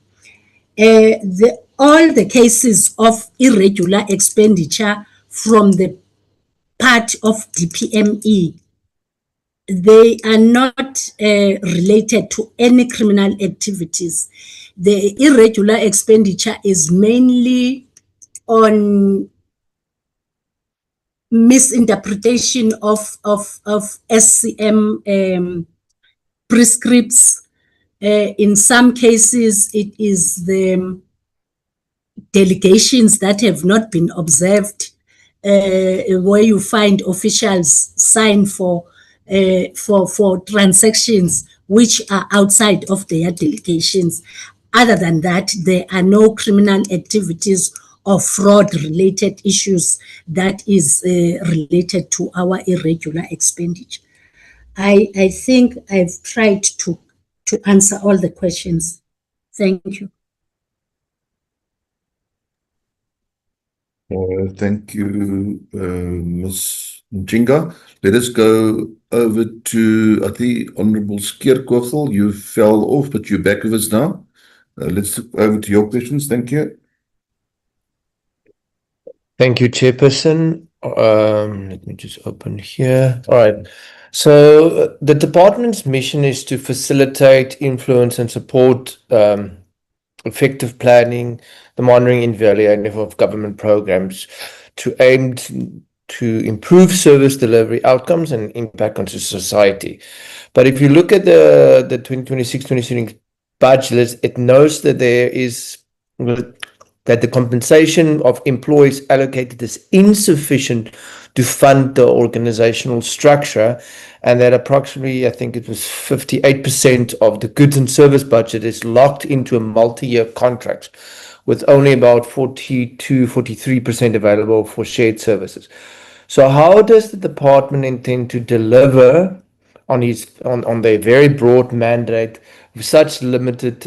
Speaker 13: All the cases of irregular expenditure from the part of DPME, they are not related to any criminal activities. The irregular expenditure is mainly on misinterpretation of SCM prescripts. In some cases, it is the delegations that have not been observed, where you find officials sign for transactions which are outside of their delegations. Other than that, there are no criminal activities or fraud-related issues that is related to our irregular expenditure. I think I've tried to answer all the questions. Thank you.
Speaker 1: Thank you, Ms. Njinga. Let us go over to, I think, Honorable Skeerkogel. You fell off, but you're back with us now. Let's look over to your questions. Thank you.
Speaker 5: Thank you, Chairperson. Let me just open here. All right. So the department's mission is to facilitate, influence, and support effective planning, the monitoring and evaluation of government programs to aim to improve service delivery outcomes and impact on society. But if you look at the 2026-2027 budget, it notes that there is that the compensation of employees allocated is insufficient to fund the organizational structure, and that approximately, I think it was 58% of the goods and service budget is locked into a multi-year contract, with only about 42-43% available for shared services. So how does the department intend to deliver on their very broad mandate with such limited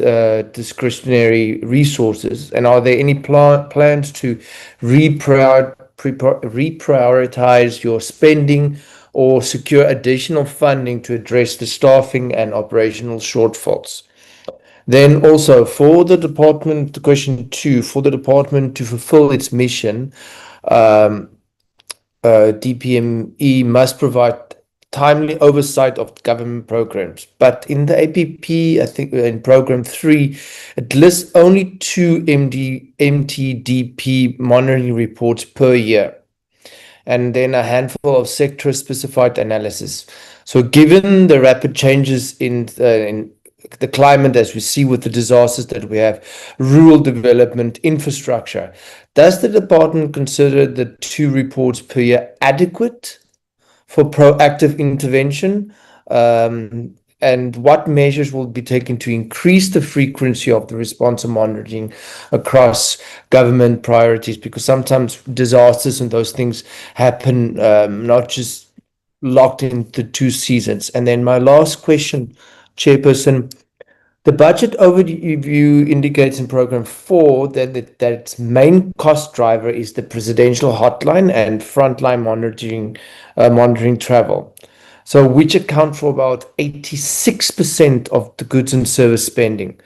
Speaker 5: discretionary resources? And are there any plans to reprioritize your spending or secure additional funding to address the staffing and operational shortfalls? Then also for the department, question 2, for the department to fulfill its mission, DPME must provide timely oversight of government programs. But in the APP, I think in program 3, it lists only 2 MTDP monitoring reports per year, and then a handful of sector-specified analysis. So given the rapid changes in the climate, as we see with the disasters that we have, rural development, infrastructure, does the department consider the 2 reports per year adequate for proactive intervention? And what measures will be taken to increase the frequency of the response and monitoring across government priorities? Because sometimes disasters and those things happen not just locked into 2 seasons. And then my last question, Chairperson, the budget overview indicates in program 4 that its main cost driver is the presidential hotline and frontline monitoring travel. So which account for about 86% of the goods and service spending.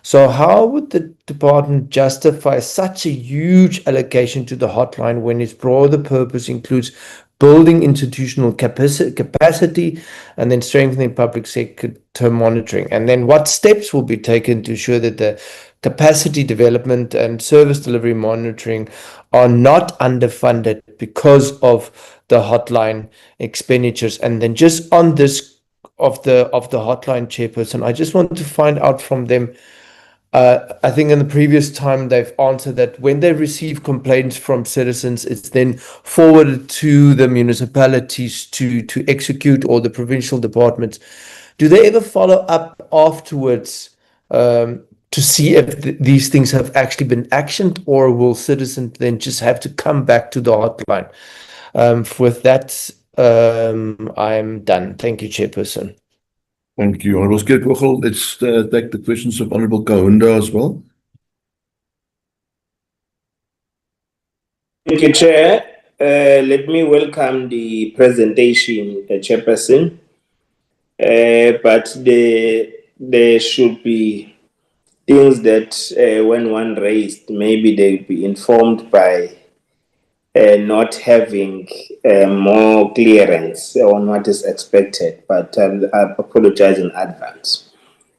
Speaker 5: So how would the department justify such a huge allocation to the hotline when its broader purpose includes building institutional capacity and then strengthening public sector monitoring? And then what steps will be taken to ensure that the capacity development and service delivery monitoring are not underfunded because of the hotline expenditures? And then just on this of the hotline, Chairperson, I just want to find out from them. I think in the previous time they've answered that when they receive complaints from citizens, it's then forwarded to the municipalities to execute, or the provincial departments. Do they ever follow up afterwards to see if these things have actually been actioned, or will citizens then just have to come back to the hotline? With that, I'm done. Thank you, Chairperson.
Speaker 1: Thank you, Honourable Skeerkogel. Let's take the questions of Honourable Kaunda as well.
Speaker 7: Thank you, Chair. Let me welcome the presentation, Chairperson. But there should be things that when one raised, maybe they'll be informed by not having more clearance on what is expected, but I apologize in advance.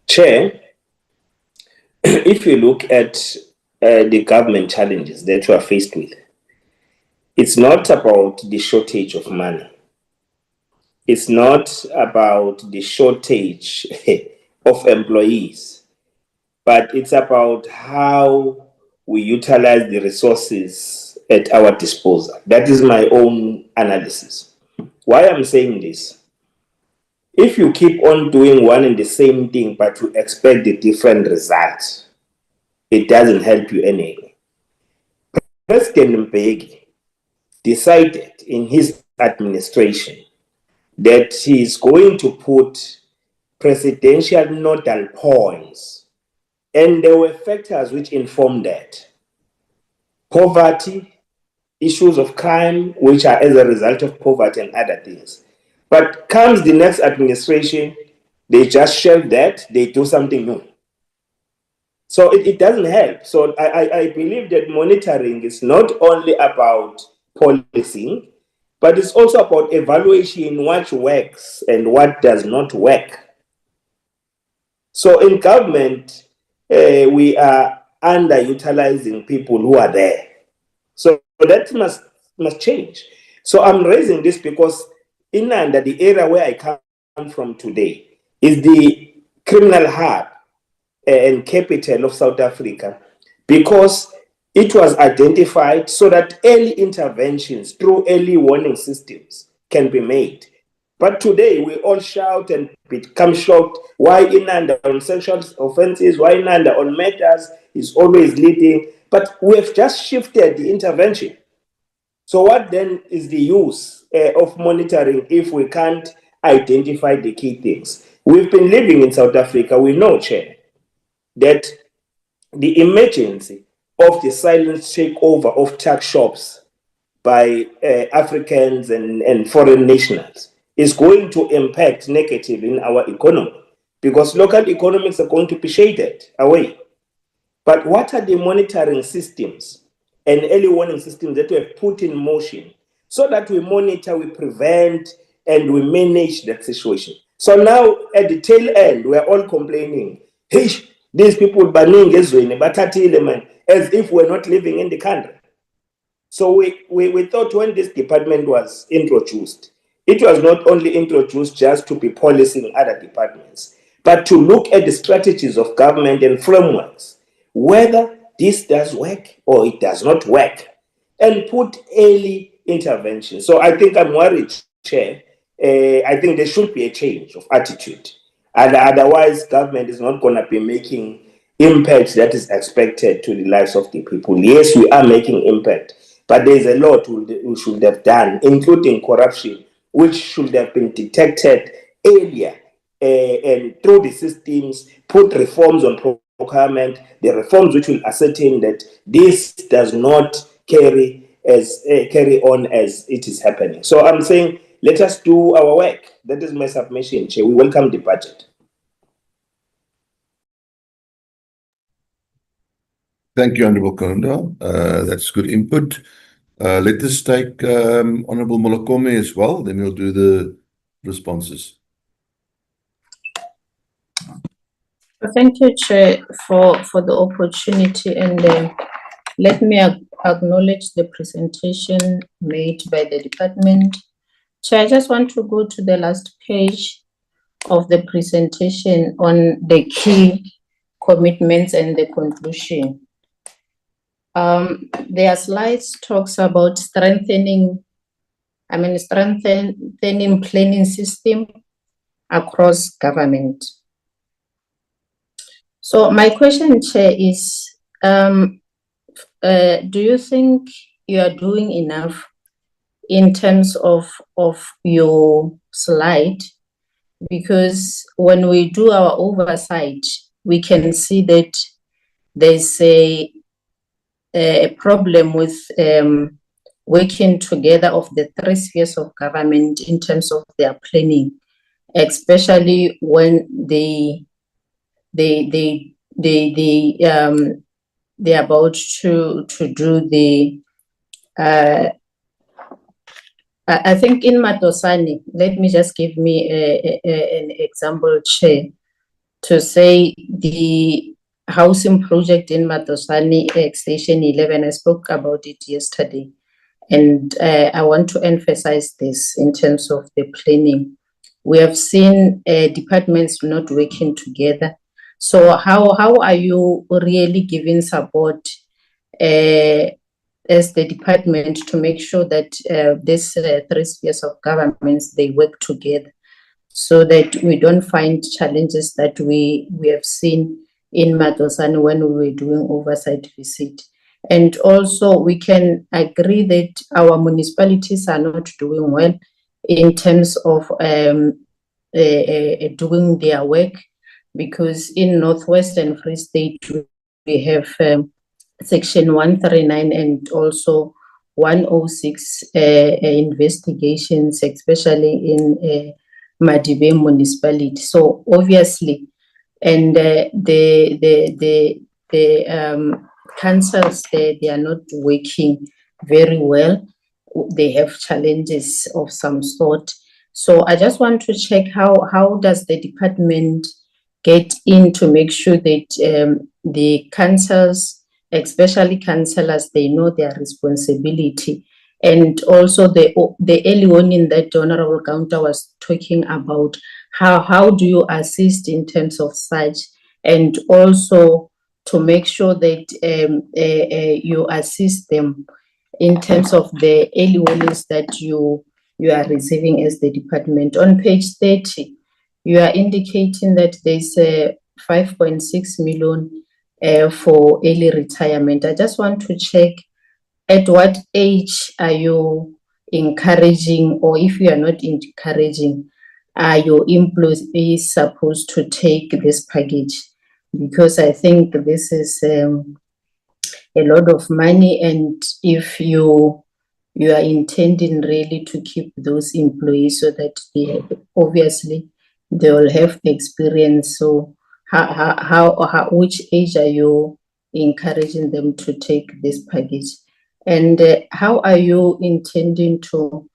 Speaker 7: Chair, if you look at the government challenges that you are faced with, it's not about the shortage of money. It's not about the shortage of employees, but it's about how we utilize the resources at our disposal. That is my own analysis. Why I'm saying this, if you keep on doing one and the same thing, but you expect a different result, it doesn't help you anyway. President Mbeki decided in his administration that he is going to put presidential nodal points, and there were factors which informed that. Poverty, issues of crime, which are as a result of poverty and other things. But comes the next administration, they just shelve that, they do something new. So it doesn't help. So I believe that monitoring is not only about policing, but it's also about evaluation, what works and what does not work. So in government, we are underutilizing people who are there. So that must change. So I'm raising this because in Nanda, the area where I come from today is the criminal hub and capital of South Africa, because it was identified so that early interventions through early warning systems can be made. But today we all shout and become shocked why Inanda on sexual offenses, why Inanda on matters is always leading. But we have just shifted the intervention. So what then is the use of monitoring if we can't identified the key things. We've been living in South Africa, we know, Chair, that the emergence of the silent takeover of tax shops by Africans and foreign nationals is going to impact negatively in our economy, because local economics are going to be shaded away. But what are the monitoring systems and early warning systems that we have put in motion so that we monitor, we prevent, and we manage that situation? So now at the tail end, we are all complaining, hey, these people banning ezweni, bathathile man, as if we're not living in the country. So we thought when this department was introduced, it was not only introduced just to be policing other departments, but to look at the strategies of government and frameworks, whether this does work or it does not work, and put early intervention. So I think I'm worried, Chair. I think there should be a change of attitude. And otherwise, government is not going to be making impact that is expected to the lives of the people. Yes, we are making impact, but there's a lot we should have done, including corruption, which should have been detected earlier and through the systems, put reforms on procurement, the reforms which will ascertain that this does not carry on as it is happening. So I'm saying, let us do our work. That is my submission, Chair. We welcome the budget.
Speaker 1: Thank you, Honorable Kaunda. That's good input. Let us take Honorable Molokome as well, then we'll do the responses.
Speaker 8: Thank you, Chair, for the opportunity, and let me acknowledge the presentation made by the department. Chair, I just want to go to the last page of the presentation on the key commitments and the conclusion. Their slides talks about strengthening planning system across government. So my question, Chair, is, do you think you are doing enough in terms of your slide? Because when we do our oversight, we can see that there's a problem with working together of the three spheres of government in terms of their planning, especially when they're about to do the I think in Matosani, let me just give me an example, Chair, to say the housing project in Matosani, Station 11, I spoke about it yesterday. And I want to emphasize this in terms of the planning. We have seen departments not working together. So how are you really giving support as the department to make sure that these three spheres of governments, they work together so that we don't find challenges that we have seen in Matosani when we were doing oversight visit? And also we can agree that our municipalities are not doing well in terms of doing their work, because in Northwest and Free State we have Section 139 and also 106 investigations, especially in Madibe municipality. So obviously, and the councils there, they are not working very well. They have challenges of some sort. So I just want to check how does the department get in to make sure that the councils, especially councillors, they know their responsibility. And also the early warning that Honorable Kaunda was talking about, how do you assist in terms of such, and also to make sure that you assist them in terms of the early warnings that you are receiving as the department. On page 30, you are indicating that there's a 5.6 million for early retirement. I just want to check, at what age are you encouraging, or if you are not encouraging, are your employees supposed to take this package? Because I think this is a lot of money, and if you are intending really to keep those employees so that they obviously they will have experience. So how which age are you encouraging them to take this package? And how are you intending to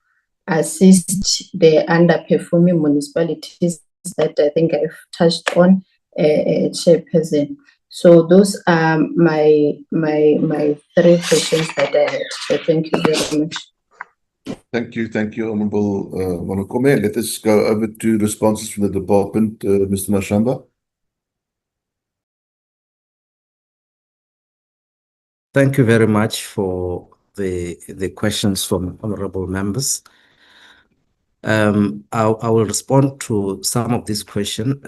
Speaker 8: assist the underperforming municipalities that I think I've touched on, Chairperson? So those are my three questions that I have. So thank you very much.
Speaker 1: Thank you, Honorable Malokome. Let us go over to responses from the department, Mr. Mashamba.
Speaker 11: Thank you very much for the questions from honorable members. I will respond to some of these questions,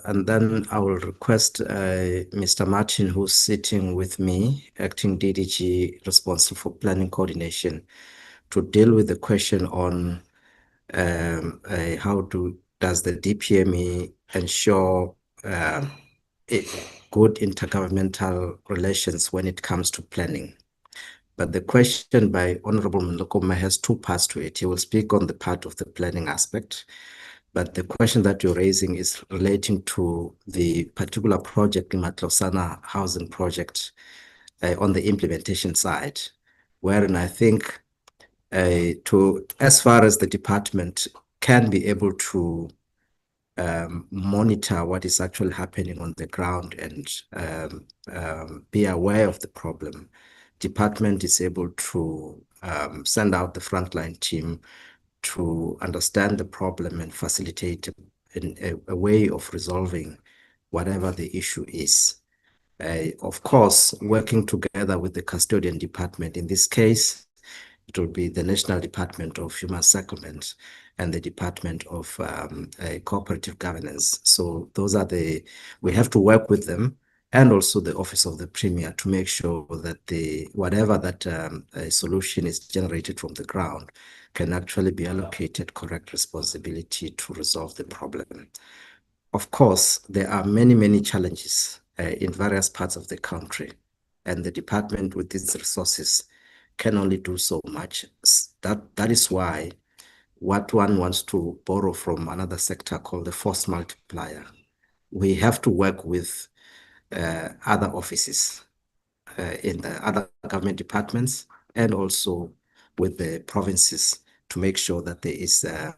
Speaker 11: and then I will request Mr. Martin, who's sitting with me, acting DDG responsible for planning coordination, to deal with the question on how does the DPME ensure good intergovernmental relations when it comes to planning. But the question by Honorable Malokome has two parts to it. He will speak on the part of the planning aspect, but the question that you're raising is relating to the particular project, the Matlosana housing project, on the implementation side, wherein I think as far as the department can be able to monitor what is actually happening on the ground and be aware of the problem, department is able to send out the frontline team to understand the problem and facilitate a way of resolving whatever the issue is. Of course, working together with the custodian department, in this case, it will be the National Department of Human Settlement and the Department of Cooperative Governance. So those are we have to work with them, and also the Office of the Premier, to make sure that whatever that solution is generated from the ground can actually be allocated correct responsibility to resolve the problem. Of course, there are many, many challenges in various parts of the country, and the department with its resources can only do so much. That is why what one wants to borrow from another sector called the force multiplier, we have to work with other offices in the other government departments and also with the provinces to make sure that there is a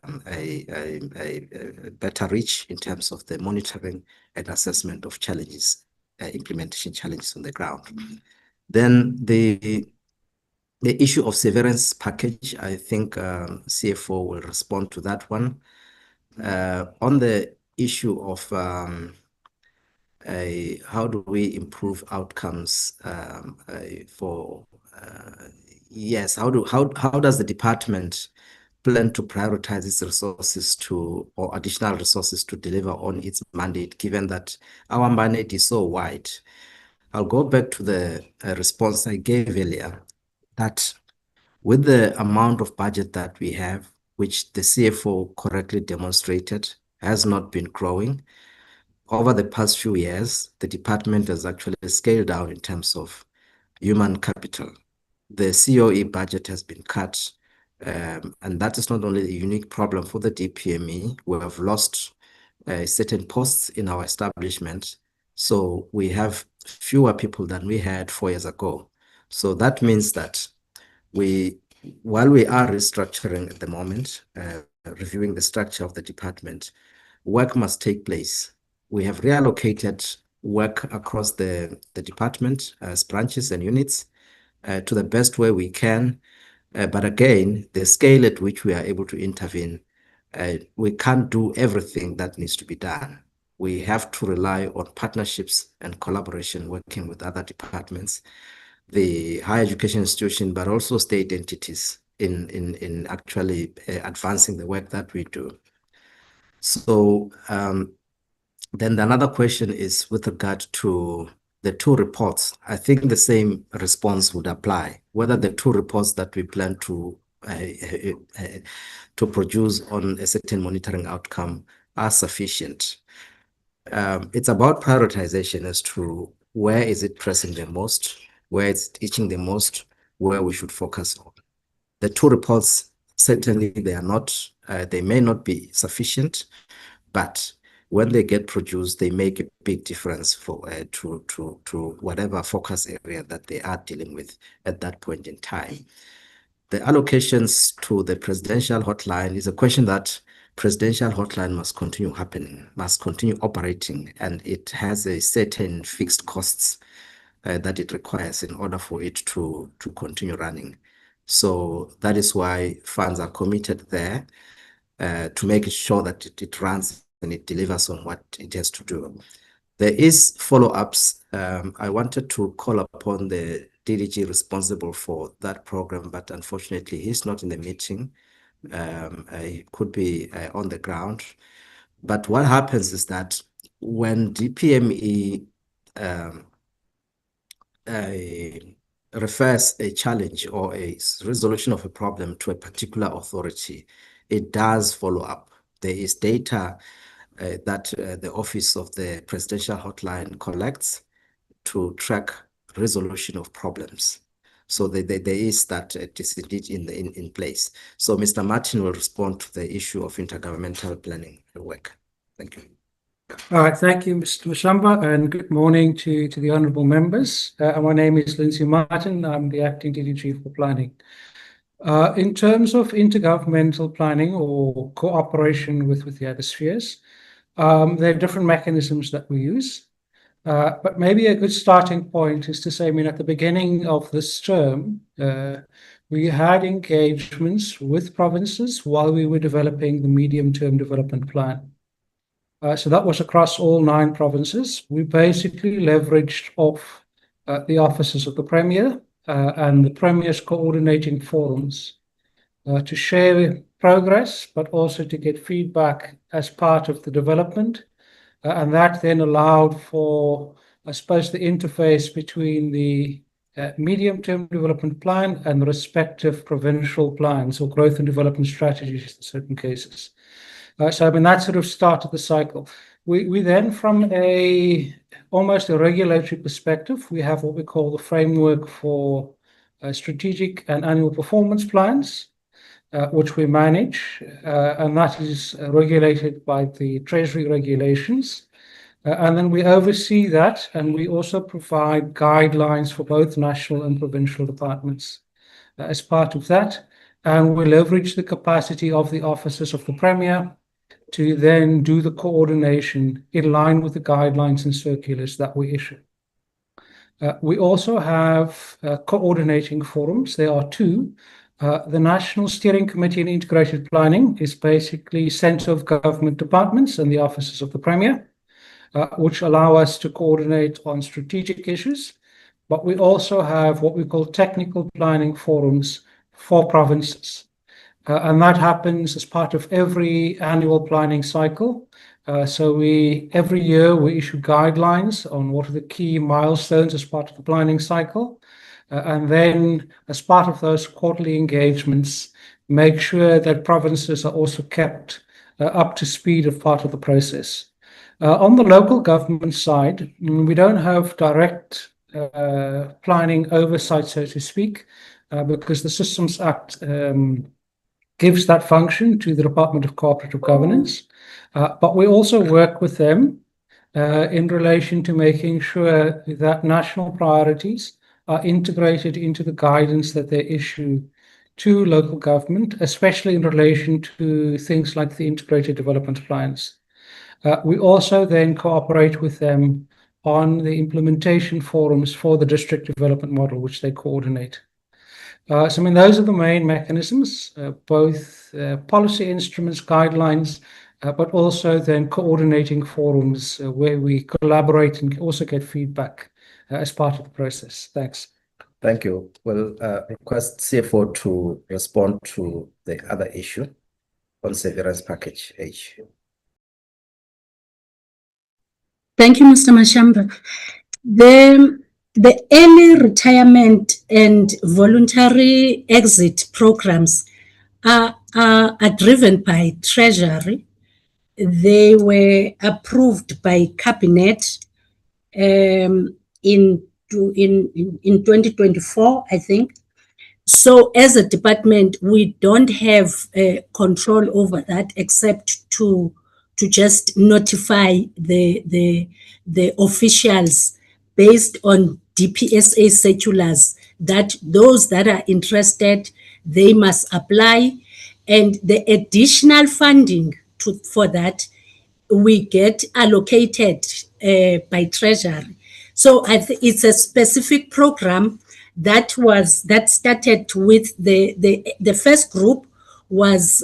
Speaker 11: better reach in terms of the monitoring and assessment of challenges, implementation challenges on the ground. Then the issue of severance package, I think CFO will respond to that one. On the issue of how do we improve outcomes yes, how does the department plan to prioritize its resources or additional resources to deliver on its mandate, given that our mandate is so wide? I'll go back to the response I gave earlier, that with the amount of budget that we have, which the CFO correctly demonstrated has not been growing, over the past few years, the department has actually scaled down in terms of human capital. The COE budget has been cut, and that is not only a unique problem for the DPME. We have lost certain posts in our establishment, so we have fewer people than we had 4 years ago. So that means that while we are restructuring at the moment, reviewing the structure of the department, work must take place. We have reallocated work across the department as branches and units to the best way we can. But again, the scale at which we are able to intervene, we can't do everything that needs to be done. We have to rely on partnerships and collaboration, working with other departments, the higher education institution, but also state entities in actually advancing the work that we do. So then another question is with regard to the 2 reports. I think the same response would apply, whether the 2 reports that we plan to to produce on a certain monitoring outcome are sufficient. It's about prioritization as to where is it pressing the most, where it's itching the most, where we should focus on. The two reports, certainly they are not, they may not be sufficient, but when they get produced, they make a big difference for to whatever focus area that they are dealing with at that point in time. The allocations to the presidential hotline is a question that presidential hotline must continue happening, must continue operating, and it has a certain fixed costs that it requires in order for it to continue running. So that is why funds are committed there to make sure that it runs and it delivers on what it has to do. There is follow-ups. I wanted to call upon the DDG responsible for that program, but unfortunately he's not in the meeting. He could be on the ground. But what happens is that when DPME refers a challenge or a resolution of a problem to a particular authority, it does follow up. There is data that the Office of the Presidential Hotline collects to track resolution of problems. So there is that indeed in place. So Mr. Martin will respond to the issue of intergovernmental planning work. Thank you.
Speaker 14: All right, thank you, Mr. Mashamba, and good morning to the honourable members. My name is Lindsay Martin. I'm the Acting DDG for Planning. In terms of intergovernmental planning or cooperation with the other spheres, there are different mechanisms that we use. But maybe a good starting point is to say, I mean, at the beginning of this term, we had engagements with provinces while we were developing the medium-term development plan. So that was across all 9 provinces. We basically leveraged off the offices of the Premier and the Premier's coordinating forums to share progress, but also to get feedback as part of the development. And that then allowed for, I suppose, the interface between the medium-term development plan and the respective provincial plans or growth and development strategies in certain cases. So I mean, that sort of started the cycle. We then, from almost a regulatory perspective, we have what we call the framework for strategic and annual performance plans, which we manage, and that is regulated by the Treasury regulations. And then we oversee that, and we also provide guidelines for both national and provincial departments as part of that. And we leverage the capacity of the offices of the Premier to then do the coordination in line with the guidelines and circulars that we issue. We also have coordinating forums. There are 2. The National Steering Committee on Integrated Planning is basically centre of government departments and the offices of the Premier, which allow us to coordinate on strategic issues. But we also have what we call technical planning forums for provinces. And that happens as part of every annual planning cycle. So every year we issue guidelines on what are the key milestones as part of the planning cycle. And then as part of those quarterly engagements, make sure that provinces are also kept up to speed as part of the process. On the local government side, we don't have direct planning oversight, so to speak, because the Systems Act gives that function to the Department of Cooperative Governance. But we also work with them in relation to making sure that national priorities are integrated into the guidance that they issue to local government, especially in relation to things like the integrated development plans. We also then cooperate with them on the implementation forums for the district development model, which they coordinate. So, I mean, those are the main mechanisms, both policy instruments, guidelines, but also then coordinating forums where we collaborate and also get feedback as part of the process. Thanks.
Speaker 11: Thank you. We'll request CFO to respond to the other issue on severance package H.
Speaker 13: Thank you, Mr. Mashamba. The early retirement and voluntary exit programs are driven by Treasury. They were approved by Cabinet in 2024, I think. So as a department, we don't have control over that except to just notify the officials based on DPSA circulars that those that are interested, they must apply, and the additional funding for that we get allocated by Treasury. So it's a specific program that started with the first group was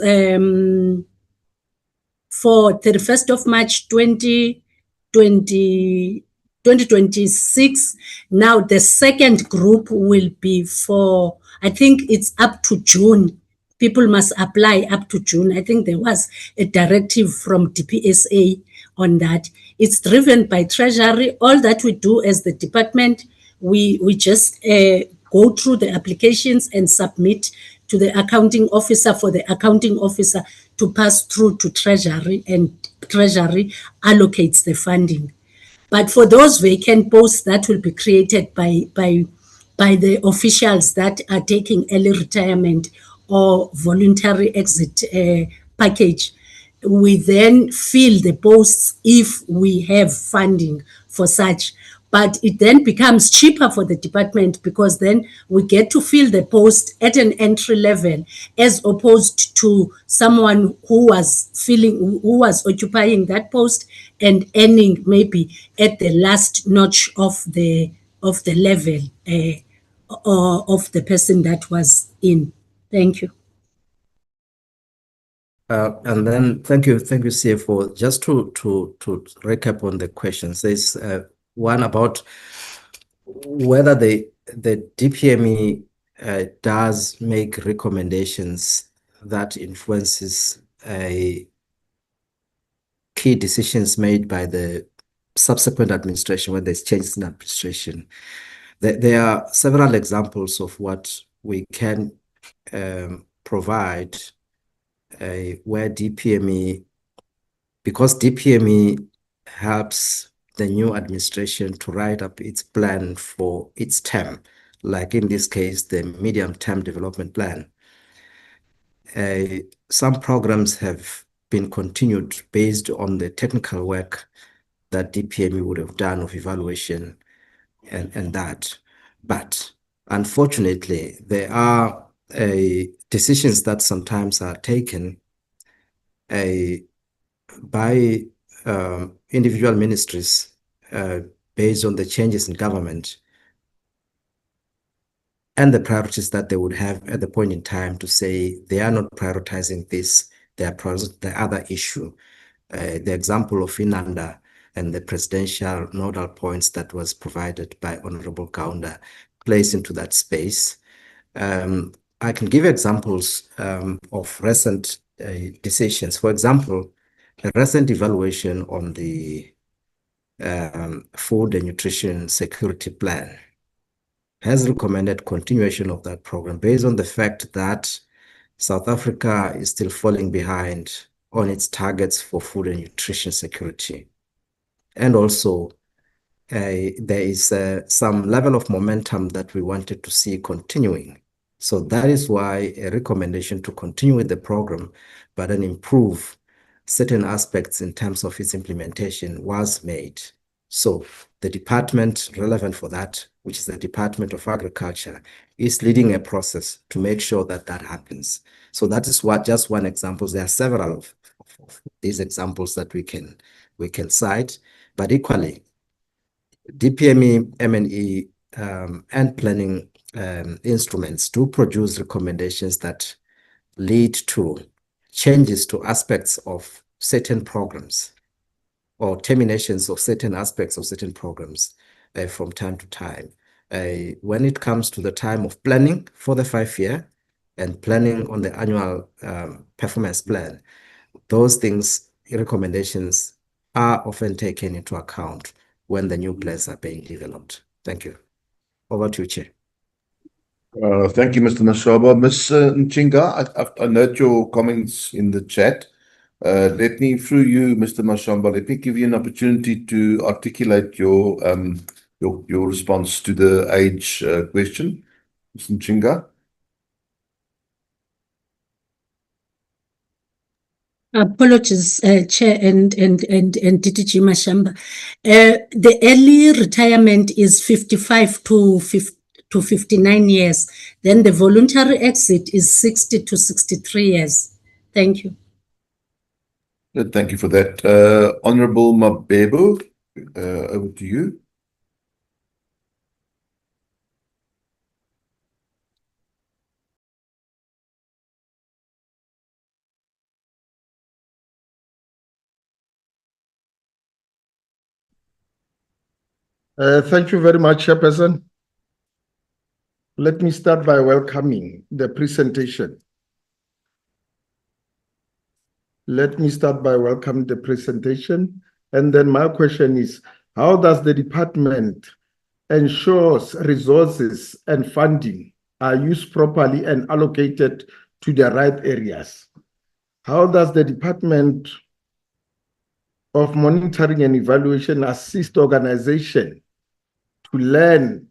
Speaker 13: for 31st of March 2026. Now the second group will be for, I think it's up to June. People must apply up to June. I think there was a directive from DPSA on that. It's driven by Treasury. All that we do as the department, we just go through the applications and submit to the accounting officer for the accounting officer to pass through to Treasury, and Treasury allocates the funding. But for those vacant posts that will be created by the officials that are taking early retirement or voluntary exit package, we then fill the posts if we have funding for such. But it then becomes cheaper for the department because then we get to fill the post at an entry level as opposed to someone who was occupying that post and earning maybe at the last notch of the level of the person that was in. Thank you.
Speaker 11: And then thank you, CFO. Just to recap on the questions, there's one about whether the DPME does make recommendations that influences key decisions made by the subsequent administration when there's changes in administration. There are several examples of what we can provide where DPME, because DPME helps the new administration to write up its plan for its term, like in this case, the medium-term development plan. Some programs have been continued based on the technical work that DPME would have done of evaluation and that. But unfortunately, there are decisions that sometimes are taken by individual ministries based on the changes in government and the priorities that they would have at the point in time to say they are not prioritizing this, they are prioritizing the other issue. The example of Inanda and the presidential nodal points that was provided by Honorable Kaunda plays into that space. I can give examples of recent decisions. For example, a recent evaluation on the food and nutrition security plan has recommended continuation of that program based on the fact that South Africa is still falling behind on its targets for food and nutrition security. And also, there is some level of momentum that we wanted to see continuing. So that is why a recommendation to continue with the program, but then improve certain aspects in terms of its implementation was made. So the department relevant for that, which is the Department of Agriculture, is leading a process to make sure that that happens. So that is just one example. There are several of these examples that we can cite, but equally, DPME, MNE, and planning instruments do produce recommendations that lead to changes to aspects of certain programs or terminations of certain aspects of certain programs from time to time. When it comes to the time of planning for the 5-year and planning on the annual performance plan, those things, recommendations are often taken into account when the new plans are being developed. Thank you. Over to you, Chair.
Speaker 1: Thank you, Mr. Mashaba. Ms. Nchinga, I note your comments in the chat. Let me, through you, Mr. Mashamba, let me give you an opportunity to articulate your response to the age question. Ms. Nchinga.
Speaker 13: Apologies, Chair and DTG Mashamba. The early retirement is 55 to 59 years. Then the voluntary exit is 60 to 63 years. Thank you.
Speaker 1: Good, thank you for that. Honorable Mabebo, over to you.
Speaker 10: Thank you very much, Chairperson. Let me start by welcoming the presentation. And then my question is, how does the department ensure resources and funding are used properly and allocated to the right areas? How does the Department of Monitoring and Evaluation assist organization to learn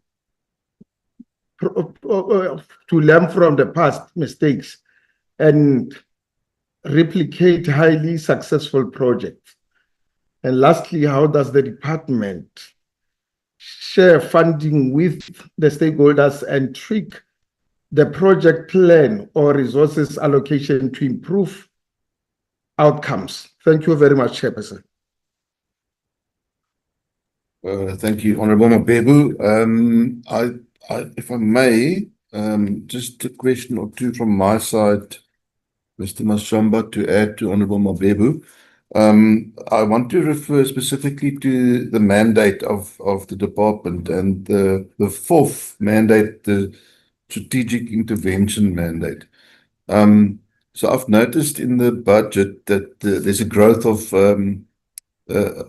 Speaker 10: from the past mistakes and replicate highly successful projects? And lastly, how does the department share funding with the stakeholders and tweak the project plan or resources allocation to improve outcomes? Thank you very much, Chairperson.
Speaker 1: Thank you, Honorable Mabebo. If I may, just a question or two from my side, Mr. Mashamba, to add to Honorable Mabebo. I want to refer specifically to the mandate of the department and the fourth mandate, the strategic intervention mandate. So I've noticed in the budget that there's a growth of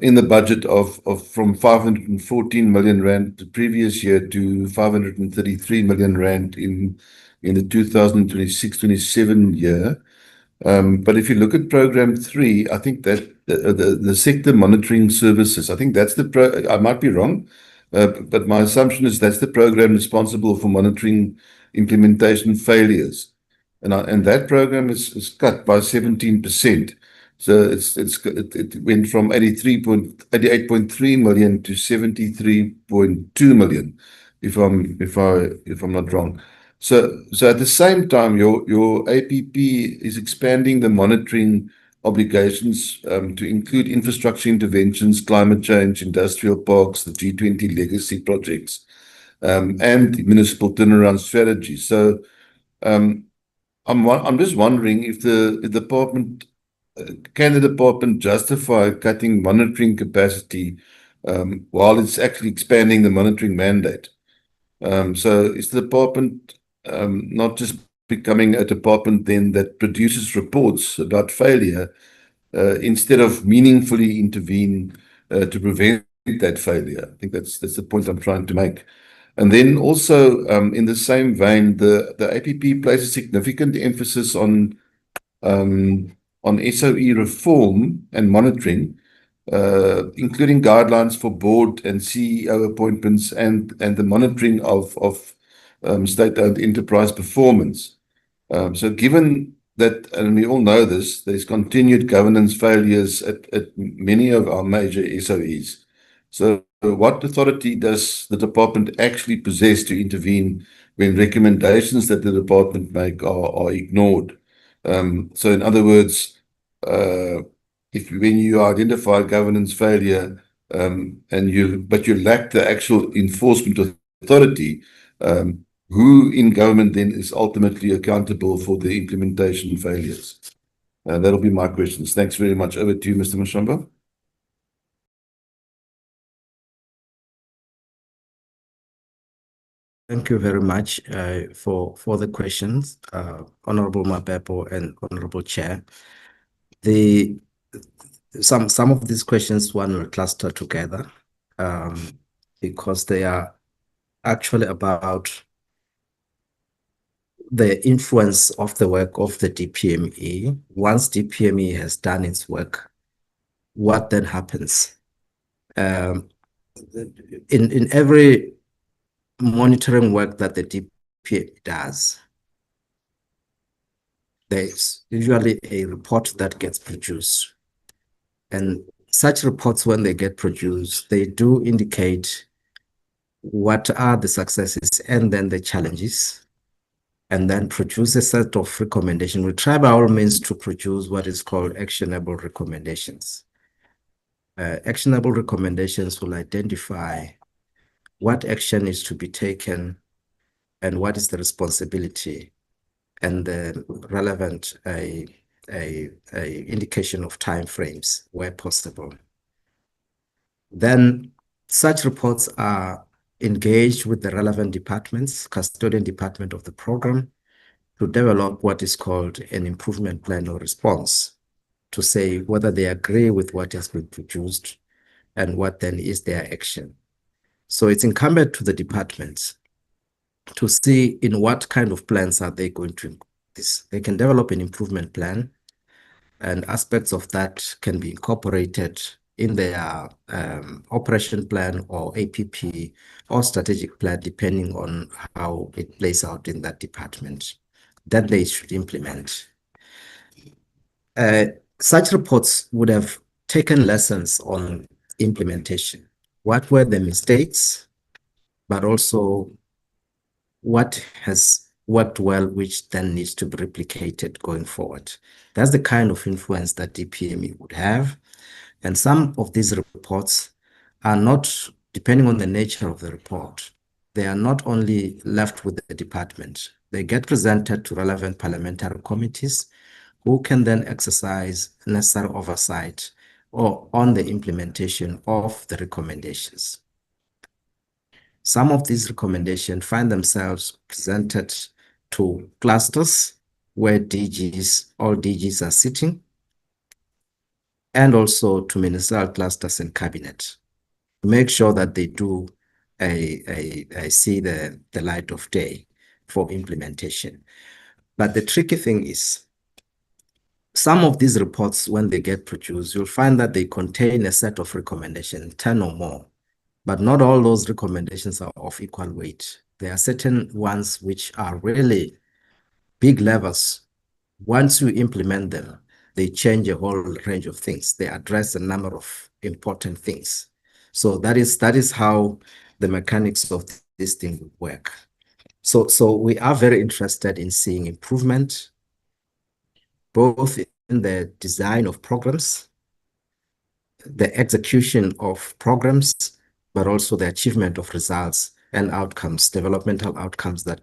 Speaker 1: in the budget of from 514 million rand the previous year to 533 million rand in the 2026-27 year. But if you look at program 3, I think that the sector monitoring services, I think that's I might be wrong, but my assumption is that's the program responsible for monitoring implementation failures. And that program is cut by 17%. So it went from 88.3 million to 73.2 million, if I'm not wrong. So at the same time, your APP is expanding the monitoring obligations to include infrastructure interventions, climate change, industrial parks, the G20 legacy projects, and the municipal turnaround strategy. So I'm just wondering if the department can the department justify cutting monitoring capacity while it's actually expanding the monitoring mandate? So is the department not just becoming a department then that produces reports about failure instead of meaningfully intervene to prevent that failure? I think that's the point I'm trying to make. And then also in the same vein, the APP places significant emphasis on SOE reform and monitoring, including guidelines for board and CEO appointments and the monitoring of state-owned enterprise performance. So given that, and we all know this, there's continued governance failures at many of our major SOEs. So what authority does the department actually possess to intervene when recommendations that the department make are ignored? So in other words, when you identify governance failure but you lack the actual enforcement authority, who in government then is ultimately accountable for the implementation failures? That'll be my questions. Thanks very much. Over to you, Mr. Mashamba.
Speaker 11: Thank you very much for the questions, Honorable Mabebo and Honorable Chair. Some of these questions one will cluster together because they are actually about the influence of the work of the DPME. Once DPME has done its work, what then happens? In every monitoring work that the DPME does, there's usually a report that gets produced. And such reports, when they get produced, they do indicate what are the successes and then the challenges, and then produce a set of recommendations. We try by all means to produce what is called actionable recommendations. Actionable recommendations will identify what action is to be taken and what is the responsibility and the relevant indication of time frames where possible. Then such reports are engaged with the relevant departments, custodian department of the program, to develop what is called an improvement plan or response, to say whether they agree with what has been produced and what then is their action. So it's incumbent to the departments to see in what kind of plans are they going to this. They can develop an improvement plan, and aspects of that can be incorporated in their operation plan or APP or strategic plan, depending on how it plays out in that department, that they should implement. Such reports would have taken lessons on implementation. What were the mistakes, but also what has worked well, which then needs to be replicated going forward. That's the kind of influence that DPME would have. And some of these reports are not, depending on the nature of the report, they are not only left with the department. They get presented to relevant parliamentary committees who can then exercise necessary oversight or on the implementation of the recommendations. Some of these recommendations find themselves presented to clusters where all DGs are sitting, and also to ministerial clusters and cabinet. Make sure that they do see the light of day for implementation. But the tricky thing is, some of these reports, when they get produced, you'll find that they contain a set of recommendations, 10 or more. But not all those recommendations are of equal weight. There are certain ones which are really big levers. Once you implement them, they change a whole range of things. They address a number of important things. So that is how the mechanics of this thing would work. So we are very interested in seeing improvement, both in the design of programs, the execution of programs, but also the achievement of results and outcomes, developmental outcomes that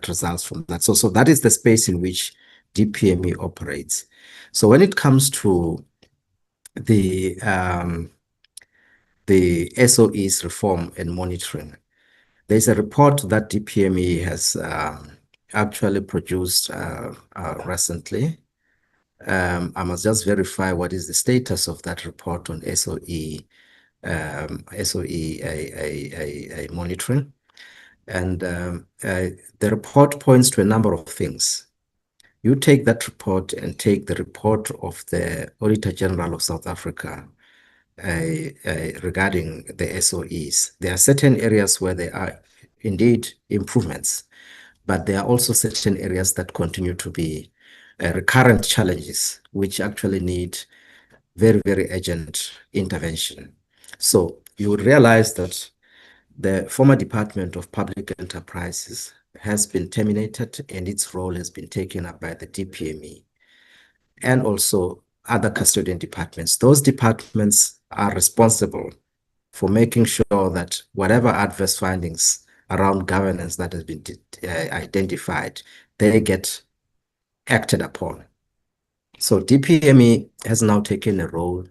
Speaker 11: results from that. So that is the space in which DPME operates. So when it comes to the SOEs reform and monitoring, there's a report that DPME has actually produced recently. I must just verify what is the status of that report on SOE monitoring. And the report points to a number of things. You take that report and take the report of the Auditor General of South Africa regarding the SOEs. There are certain areas where there are indeed improvements, but there are also certain areas that continue to be recurrent challenges, which actually need very, very urgent intervention. So you would realize that the former Department of Public Enterprises has been terminated and its role has been taken up by the DPME and also other custodian departments. Those departments are responsible for making sure that whatever adverse findings around governance that has been identified, they get acted upon. So DPME has now taken a role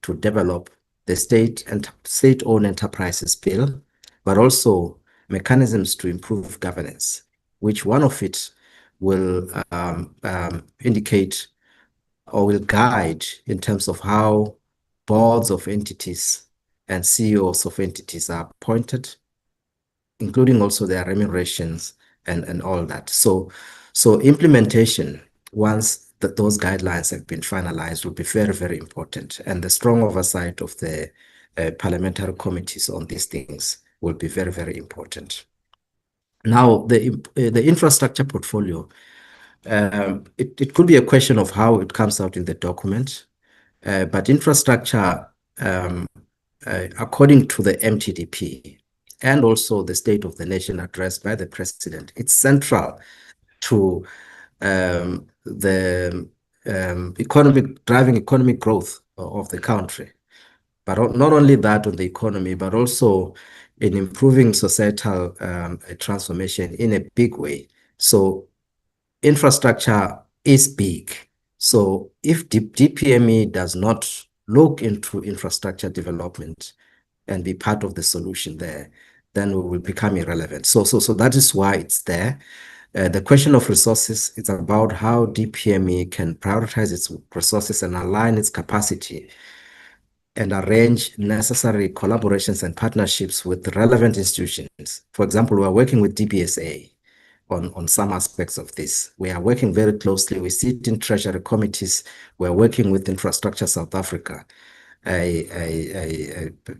Speaker 11: to develop the state-owned enterprises bill, but also mechanisms to improve governance, which one of it will indicate or will guide in terms of how boards of entities and CEOs of entities are appointed, including also their remunerations and all that. So implementation, once those guidelines have been finalized, will be very, very important. And the strong oversight of the parliamentary committees on these things will be very, very important. Now, the infrastructure portfolio, it could be a question of how it comes out in the document, but infrastructure, according to the MTDP and also the State of the Nation address by the President, it's central to the driving economic growth of the country. But not only that on the economy, but also in improving societal transformation in a big way. So infrastructure is big. So if DPME does not look into infrastructure development and be part of the solution there, then we will become irrelevant. So that is why it's there. The question of resources, it's about how DPME can prioritize its resources and align its capacity and arrange necessary collaborations and partnerships with relevant institutions. For example, we are working with DBSA on some aspects of this. We are working very closely. We sit in treasury committees. We are working with Infrastructure South Africa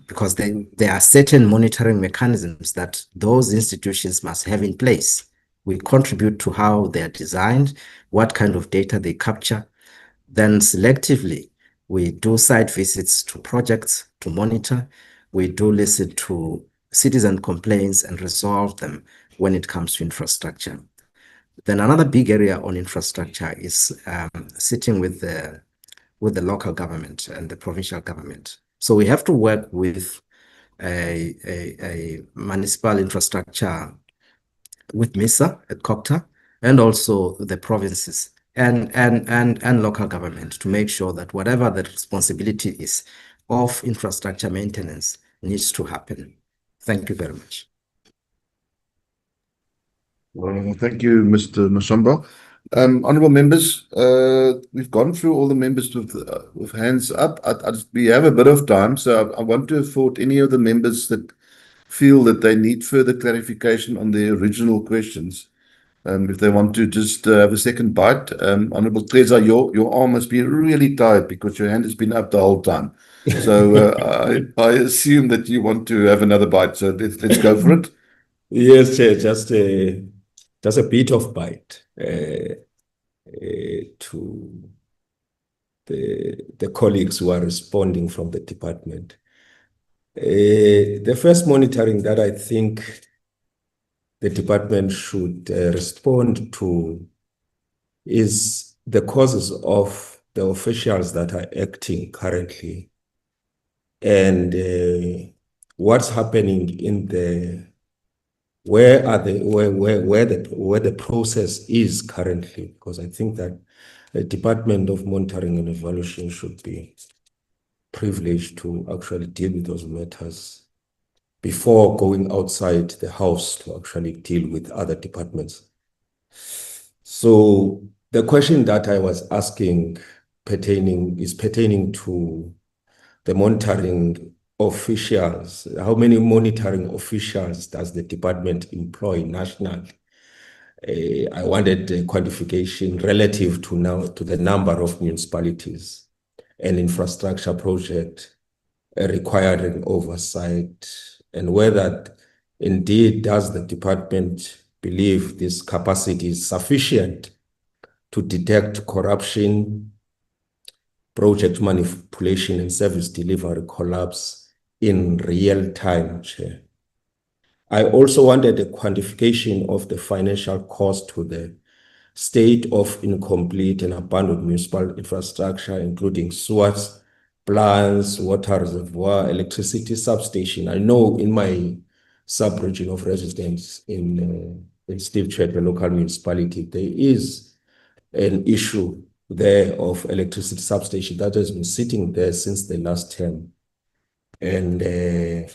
Speaker 11: because there are certain monitoring mechanisms that those institutions must have in place. We contribute to how they are designed, what kind of data they capture. Then selectively, we do site visits to projects to monitor. We do listen to citizen complaints and resolve them when it comes to infrastructure. Then another big area on infrastructure is sitting with the local government and the provincial government. So we have to work with a municipal infrastructure with MISA at COCTA and also the provinces and local government to make sure that whatever the responsibility is of infrastructure maintenance needs to happen. Thank you very much.
Speaker 1: Well, thank you, Mr. Mashamba. Honorable members, we've gone through all the members with hands up. We have a bit of time, so I want to afford any of the members that feel that they need further clarification on the original questions. If they want to just have a second bite. Honorable Treza, your arm must be really tired because your hand has been up the whole time. So I assume that you want to have another bite. So let's go for it.
Speaker 3: Yes, Chair, just a bit of bite to the colleagues who are responding from the department. The first monitoring that I think the department should respond to is the causes of the officials that are acting currently and what's happening in where the process is currently, because I think that the Department of Monitoring and Evaluation should be privileged to actually deal with those matters before going outside the house to actually deal with other departments. So the question that I was asking is pertaining to the monitoring officials. How many monitoring officials does the department employ nationally? I wanted a quantification relative to the number of municipalities and infrastructure project requiring oversight, and whether indeed does the department believe this capacity is sufficient to detect corruption, project manipulation, and service delivery collapse in real time, Chair. I also wanted a quantification of the financial cost to the state of incomplete and abandoned municipal infrastructure, including sewers, plants, water reservoir, electricity substation. I know in my sub-region of residence in Steve Church, a local municipality, there is an issue there of electricity substation that has been sitting there since the last term, and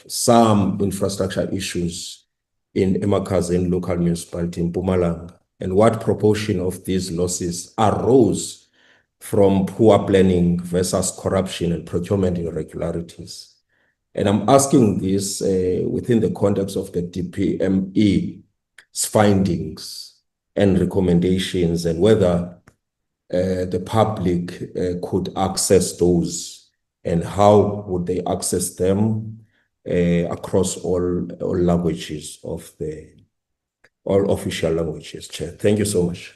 Speaker 3: some infrastructure issues in Emakhazen local municipality in Mpumalanga, and what proportion of these losses arose from poor planning versus corruption and procurement irregularities. And I'm asking this within the context of the DPME findings and recommendations, and whether the public could access those, and how would they access them across all languages of all official languages, Chair. Thank you so much.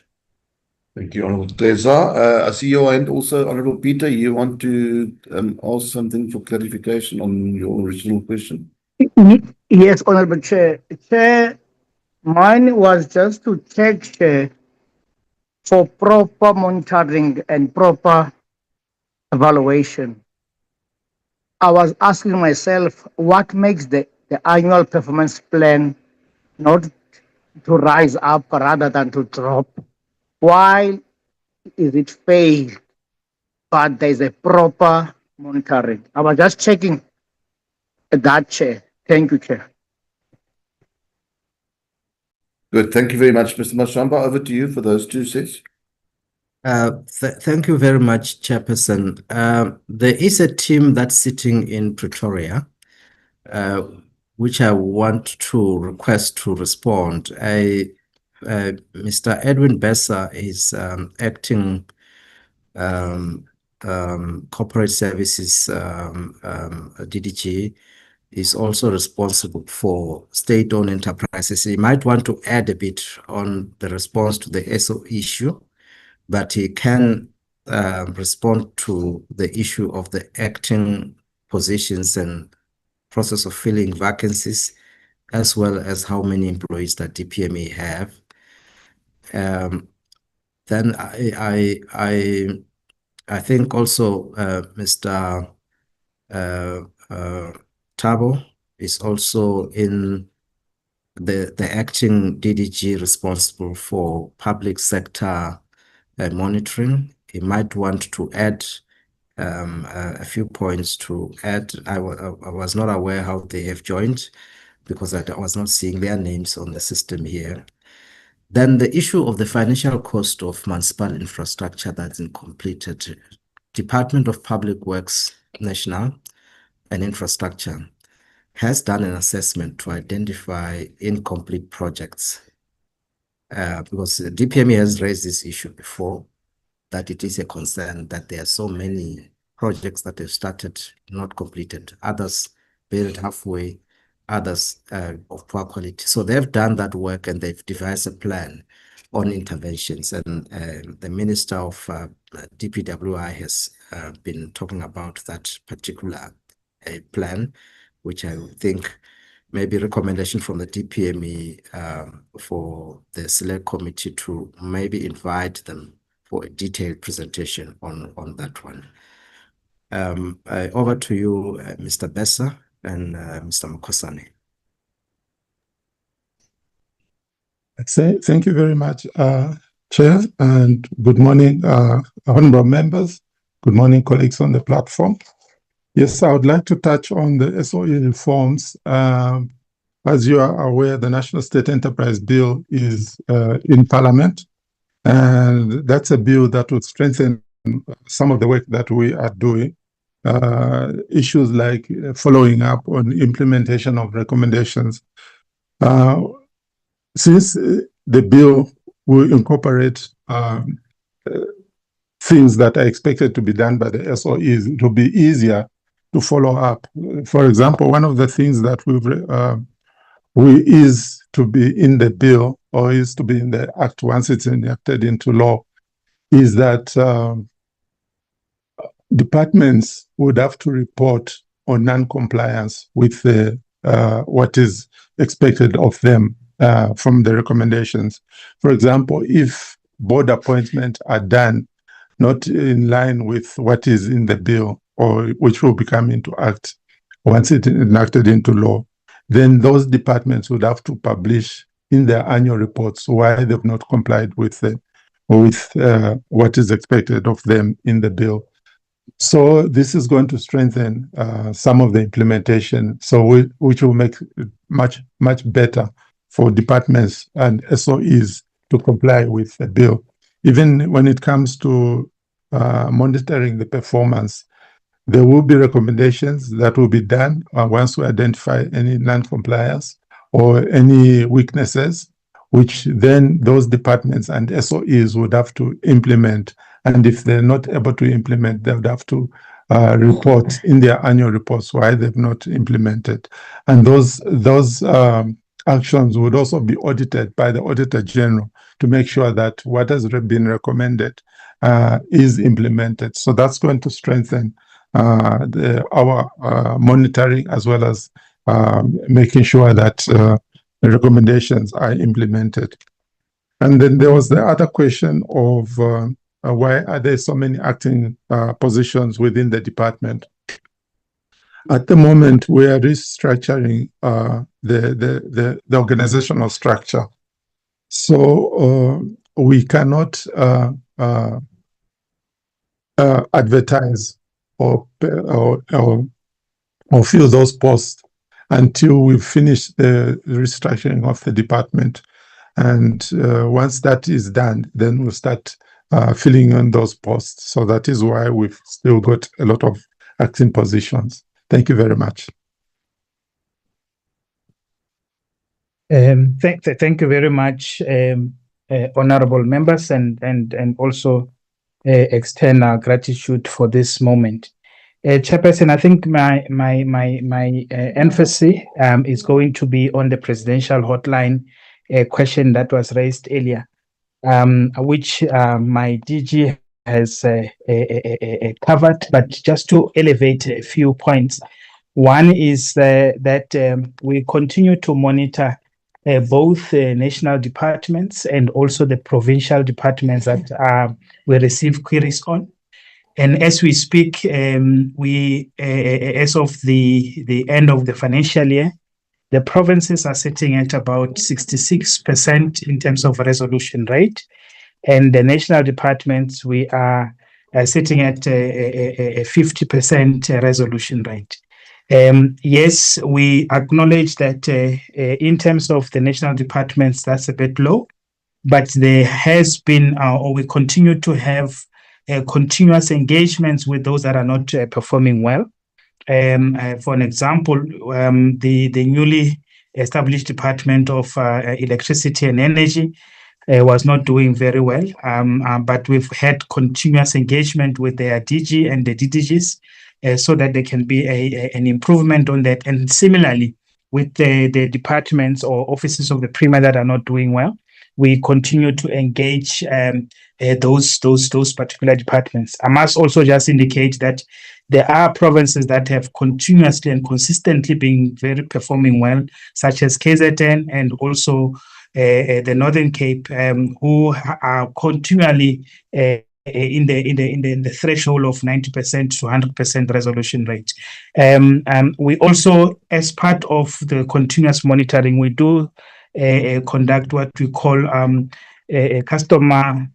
Speaker 1: Thank you, Honorable Teza. I see your hand also, Honorable Peter. You want to ask something for clarification on your original question?
Speaker 6: Yes, Honorable Chair. Chair, mine was just to check, Chair, for proper monitoring and proper evaluation. I was asking myself, what makes the annual performance plan not to rise up rather than to drop? Why is it failed, but there's a proper monitoring? I was just checking that, Chair. Thank you, Chair.
Speaker 1: Good. Thank you very much, Mr. Mashamba. Over to you for those two sets.
Speaker 11: Thank you very much, Chairperson. There is a team that's sitting in Pretoria, which I want to request to respond. Mr. Edwin Besser is acting corporate services DDG, is also responsible for state-owned enterprises. He might want to add a bit on the response to the SO issue, but he can respond to the issue of the acting positions and process of filling vacancies, as well as how many employees that DPME have. Then I think also Mr. Tabo is also in the acting DDG responsible for public sector monitoring. He might want to add a few points to add. I was not aware how they have joined, because I was not seeing their names on the system here. Then the issue of the financial cost of municipal infrastructure that's incompleted. Department of Public Works National and Infrastructure has done an assessment to identify incomplete projects, because the DPME has raised this issue before, that it is a concern that there are so many projects that have started, not completed, others buried halfway, others of poor quality. So they've done that work and they've devised a plan on interventions. And the Minister of DPWI has been talking about that particular plan, which I think maybe recommendation from the DPME for the select committee to maybe invite them for a detailed presentation on that one. Over to you, Mr. Besser and Mr. Mokosane.
Speaker 15: Thank you very much, Chair, and good morning, honorable members. Good morning, colleagues on the platform. Yes, I would like to touch on the SOE reforms. As you are aware, the National State Enterprise Bill is in Parliament, and that's a bill that would strengthen some of the work that we are doing. Issues like following up on implementation of recommendations. Since the bill will incorporate things that are expected to be done by the SOEs, it will be easier to follow up. For example, one of the things that is to be in the bill, or is to be in the act once it's enacted into law, is that departments would have to report on non-compliance with what is expected of them from the recommendations. For example, if board appointments are done not in line with what is in the bill, or which will become into act once it's enacted into law, then those departments would have to publish in their annual reports why they've not complied with what is expected of them in the bill. So this is going to strengthen some of the implementation, which will make it much better for departments and SOEs to comply with the bill. Even when it comes to monitoring the performance, there will be recommendations that will be done once we identify any non-compliance or any weaknesses. which then those departments and SOEs would have to implement. And if they're not able to implement, they would have to report in their annual reports why they've not implemented. And those actions would also be audited by the Auditor General to make sure that what has been recommended is implemented. So that's going to strengthen our monitoring, as well as making sure that the recommendations are implemented. And then there was the other question of why are there so many acting positions within the department? At the moment, we are restructuring the organizational structure. So we cannot advertise or fill those posts until we've finished the restructuring of the department. And once that is done, then we'll start filling in those posts. So that is why we've still got a lot of acting positions. Thank you very much.
Speaker 16: Thank you very much, honorable members, and also extend our gratitude for this moment. Chairperson, I think my emphasis is going to be on the presidential hotline question that was raised earlier, which my DG has covered, but just to elevate a few points. One is that we continue to monitor both national departments and also the provincial departments that we receive queries on. And as we speak, we as of the end of the financial year, the provinces are sitting at about 66% in terms of resolution rate. And the national departments, we are sitting at a 50% resolution rate. Yes, we acknowledge that in terms of the national departments, that's a bit low, but there has been, or we continue to have continuous engagements with those that are not performing well. For an example, the newly established Department of Electricity and Energy was not doing very well, but we've had continuous engagement with their DG and the DDGs so that there can be an improvement on that. And similarly, with the departments or offices of the Premier that are not doing well, we continue to engage those particular departments. I must also just indicate that there are provinces that have continuously and consistently been very performing well, such as KZN and also the Northern Cape, who are continually in the threshold of 90% to 100% resolution rate. We also, as part of the continuous monitoring, we do conduct what we call a customer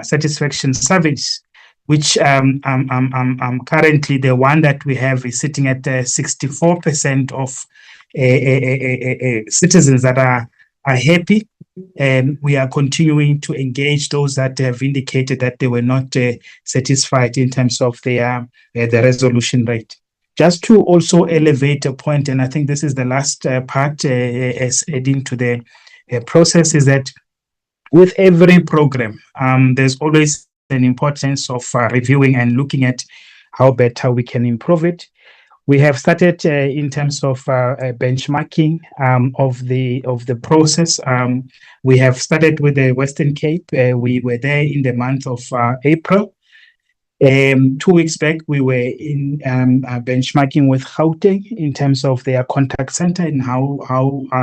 Speaker 16: satisfaction surveys, which currently the one that we have is sitting at 64% of citizens that are happy. And we are continuing to engage those that have indicated that they were not satisfied in terms of their the resolution rate. Just to also elevate a point, and I think this is the last part as adding to the process, is that with every program, there's always an importance of reviewing and looking at how better we can improve it. We have started in terms of benchmarking of the process. We have started with the Western Cape. We were there in the month of April. 2 weeks back, we were in benchmarking with Gauteng in terms of their contact center and how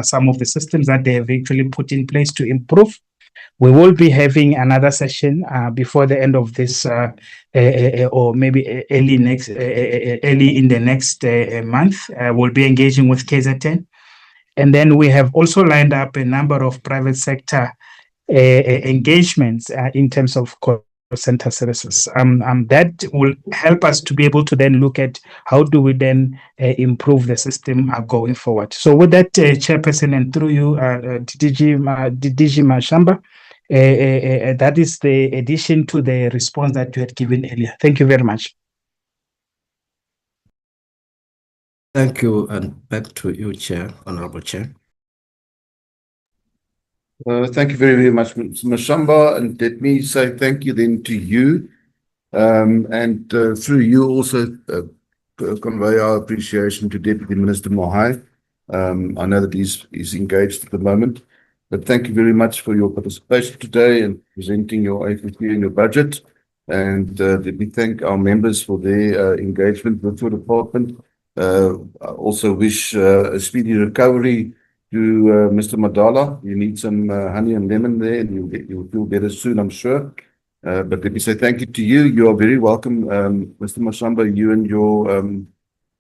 Speaker 16: some of the systems that they have actually put in place to improve. We will be having another session before the end of this, or maybe early in the next month. We'll be engaging with KZN, and then we have also lined up a number of private sector engagements in terms of call center services. That will help us to be able to then look at how do we then improve the system going forward. So with that, Chairperson, and through you, DG Mashamba, that is the addition to the response that you had given earlier. Thank you very much.
Speaker 11: Thank you, and back to you, Chair, Honorable Chair.
Speaker 1: Thank you very, very much, Mr. Mashamba, and let me say thank you then to you, and through you also convey our appreciation to Deputy Minister Mohai. I know that he's engaged at the moment, but thank you very much for your participation today and presenting your AFP and your budget. And let me thank our members for their engagement with your department. I also wish a speedy recovery to Mr. Madala. You need some honey and lemon there, and you'll feel better soon, I'm sure. But let me say thank you to you. You are very welcome, Mr. Mashamba, you and your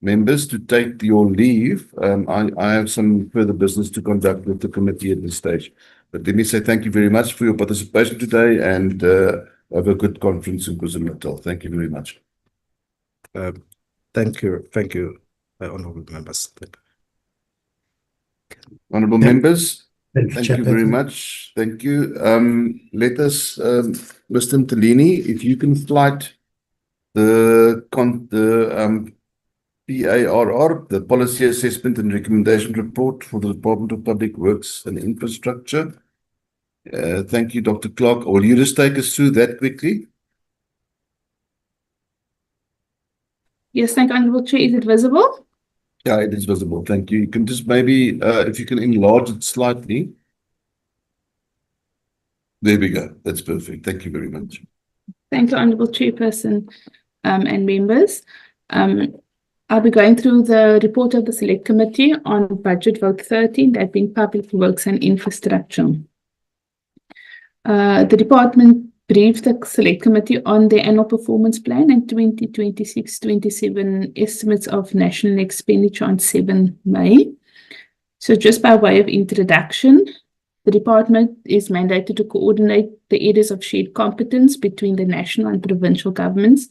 Speaker 1: members, to take your leave. I have some further business to conduct with the committee at this stage. But let me say thank you very much for your participation today, and have a good conference in KwaZulu-Natal. Thank you very much.
Speaker 11: Thank you, honourable members.
Speaker 1: Honourable members,
Speaker 17: Thank
Speaker 1: thank you very much. Thank you. Let us, Mr. Mtelini, if you can flight the PARR, the Policy Assessment and Recommendation Report for the Department of Public Works and Infrastructure. Thank you, Dr. Clark. Will you just take us through that quickly?
Speaker 18: Yes, thank you, Honourable Chair. Is it visible?
Speaker 1: Yeah, it is visible. Thank you. You can just maybe, if you can enlarge it slightly. There we go. That's perfect. Thank you very much.
Speaker 18: Thank you, Honourable Chairperson and members. I'll be going through the report of the Select Committee on Budget Vote 13, that being Public Works and Infrastructure. The department briefed the Select Committee on the annual performance plan and 2026-27 estimates of national expenditure on 7 May. So just by way of introduction, the department is mandated to coordinate the areas of shared competence between the national and provincial governments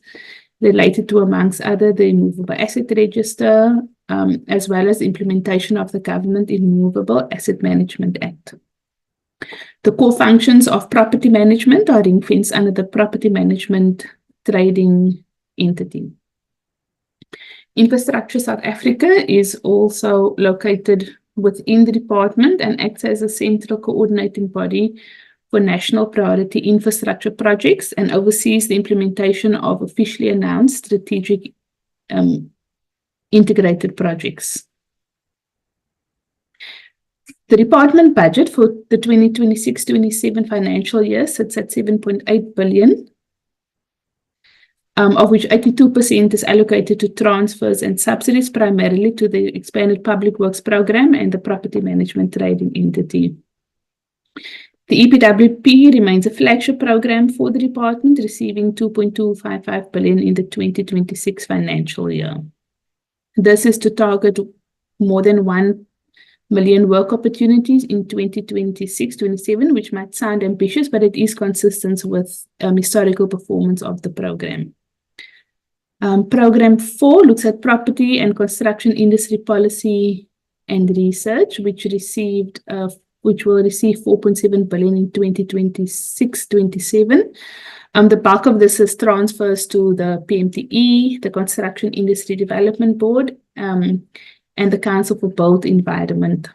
Speaker 18: related to, amongst other, the Immovable Asset Register, as well as implementation of the Government Immovable Asset Management Act. The core functions of property management are ring-fenced under the Property Management Trading Entity. Infrastructure South Africa is also located within the department and acts as a central coordinating body for national priority infrastructure projects and oversees the implementation of officially announced strategic integrated projects. The department budget for the 2026-27 financial year sits at 7.8 billion, of which 82% is allocated to transfers and subsidies, primarily to the expanded public works program and the property management trading entity. The EPWP remains a flagship program for the department, receiving 2.255 billion in the 2026 financial year. This is to target more than 1 million work opportunities in 2026-27, which might sound ambitious, but it is consistent with historical performance of the program. Program 4 looks at property and construction industry policy and research, which will receive 4.7 billion in 2026-27. The bulk of this is transfers to the PMTE, the Construction Industry Development Board, and the Council for Built Environment.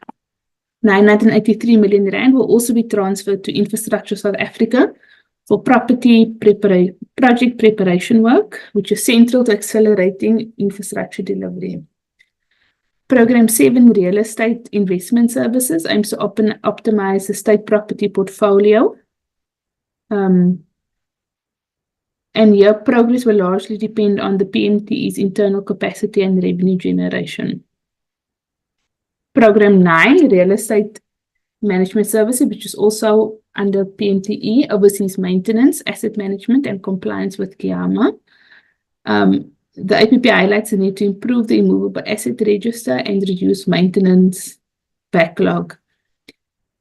Speaker 18: 983 million rand will also be transferred to Infrastructure South Africa for project preparation work, which is central to accelerating infrastructure delivery. Program 7, Real Estate Investment Services, aims to optimize the state property portfolio. And here, progress will largely depend on the PMTE's internal capacity and revenue generation. Program 9, Real Estate Management Services, which is also under PMTE, oversees maintenance, asset management, and compliance with GIAMA. The APP highlights the need to improve the immovable asset register and reduce maintenance backlog.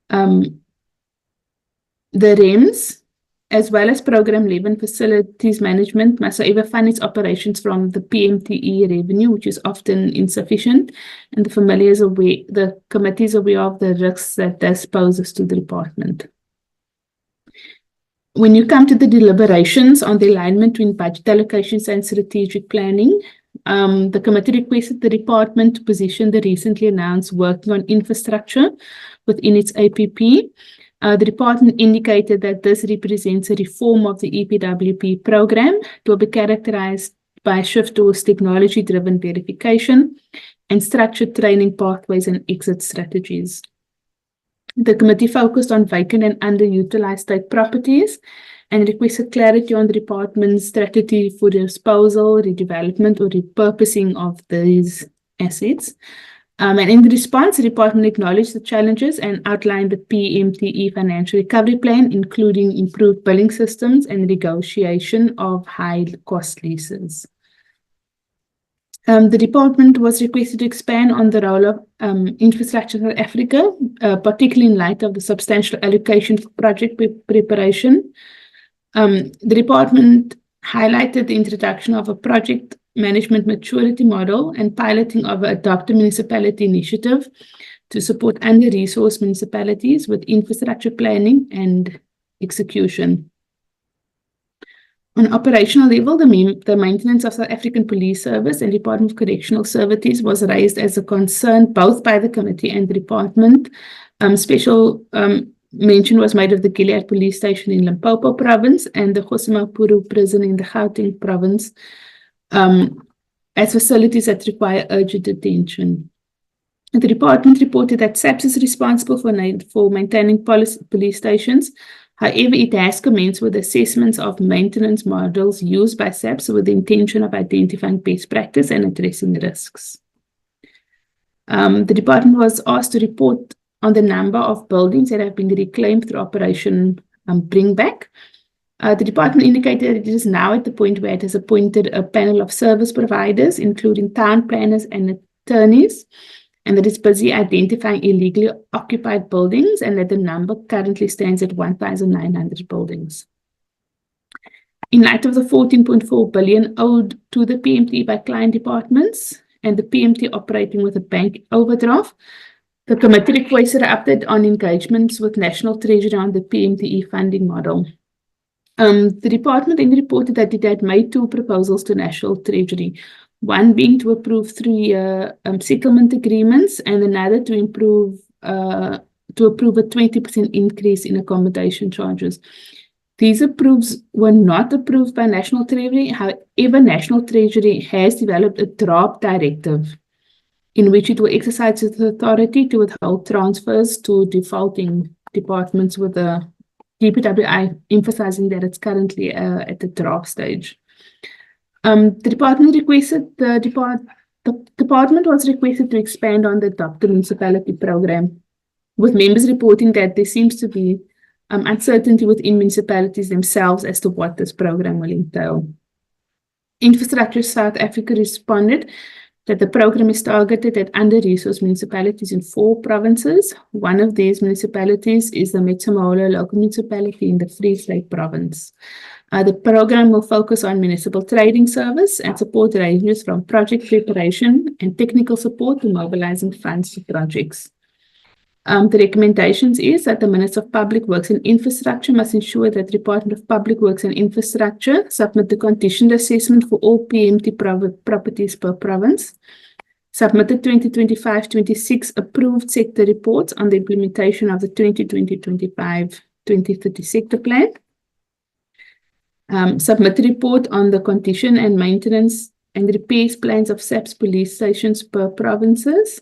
Speaker 18: The REMS, as well as Program 11 Facilities Management, must however fund its operations from the PMTE revenue, which is often insufficient, and the committee is aware of the risks that this poses to the department. When you come to the deliberations on the alignment between budget allocations and strategic planning, the committee requested the department to position the recently announced working on infrastructure within its APP, The department indicated that this represents a reform of the EPWP program. It will be characterized by a shift towards technology-driven verification and structured training pathways and exit strategies. The committee focused on vacant and underutilized state properties and requested clarity on the department's strategy for the disposal, redevelopment, or repurposing of these assets. And in the response, the department acknowledged the challenges and outlined the PMTE financial recovery plan, including improved billing systems and negotiation of high-cost leases. The department was requested to expand on the role of infrastructure for Africa, particularly in light of the substantial allocation for project preparation. The department highlighted the introduction of a project management maturity model and piloting of an adopted municipality initiative to support under-resourced municipalities with infrastructure planning and execution. On an operational level, the maintenance of South African Police Service and Department of Correctional Services was raised as a concern both by the committee and the department. Special mention was made of the Gilead Police Station in Limpopo Province and the Khosimapuru Prison in the Gauteng Province as facilities that require urgent attention. The department reported that SAPS is responsible for maintaining police stations. However, it has commenced with assessments of maintenance models used by SAPS with the intention of identifying best practice and addressing risks. The department was asked to report on the number of buildings that have been reclaimed through Operation Bring Back. The department indicated that it is now at the point where it has appointed a panel of service providers, including town planners and attorneys, and that it's busy identifying illegally occupied buildings, and that the number currently stands at 1,900 buildings. In light of the 14.4 billion owed to the PMT by client departments and the PMT operating with a bank overdraft, the committee requested an update on engagements with National Treasury on the PMTE funding model. The department then reported that it had made two proposals to National Treasury, one being to approve 3-year settlement agreements and another to approve a 20% increase in accommodation charges. These approves were not approved by National Treasury. However, National Treasury has developed a draft directive in which it will exercise its authority to withhold transfers to defaulting departments, with the DPWI emphasizing that it's currently at the draft stage. The department was requested to expand on the adopted municipality program, with members reporting that there seems to be uncertainty within municipalities themselves as to what this program will entail. Infrastructure South Africa responded that the program is targeted at under-resourced municipalities in 4 provinces. One of these municipalities is the Metsamaholo local municipality in the Free State province. The program will focus on municipal trading service and support ranges from project preparation and technical support to mobilizing funds for projects. The recommendations is that the Minister of Public Works and Infrastructure must ensure that the Department of Public Works and Infrastructure submit the conditioned assessment for all PMT properties per province, submit the 2025-26 approved sector reports on the implementation of the 2020-25-2030 sector plan, submit a report on the condition and maintenance and repairs plans of SAPS police stations per provinces,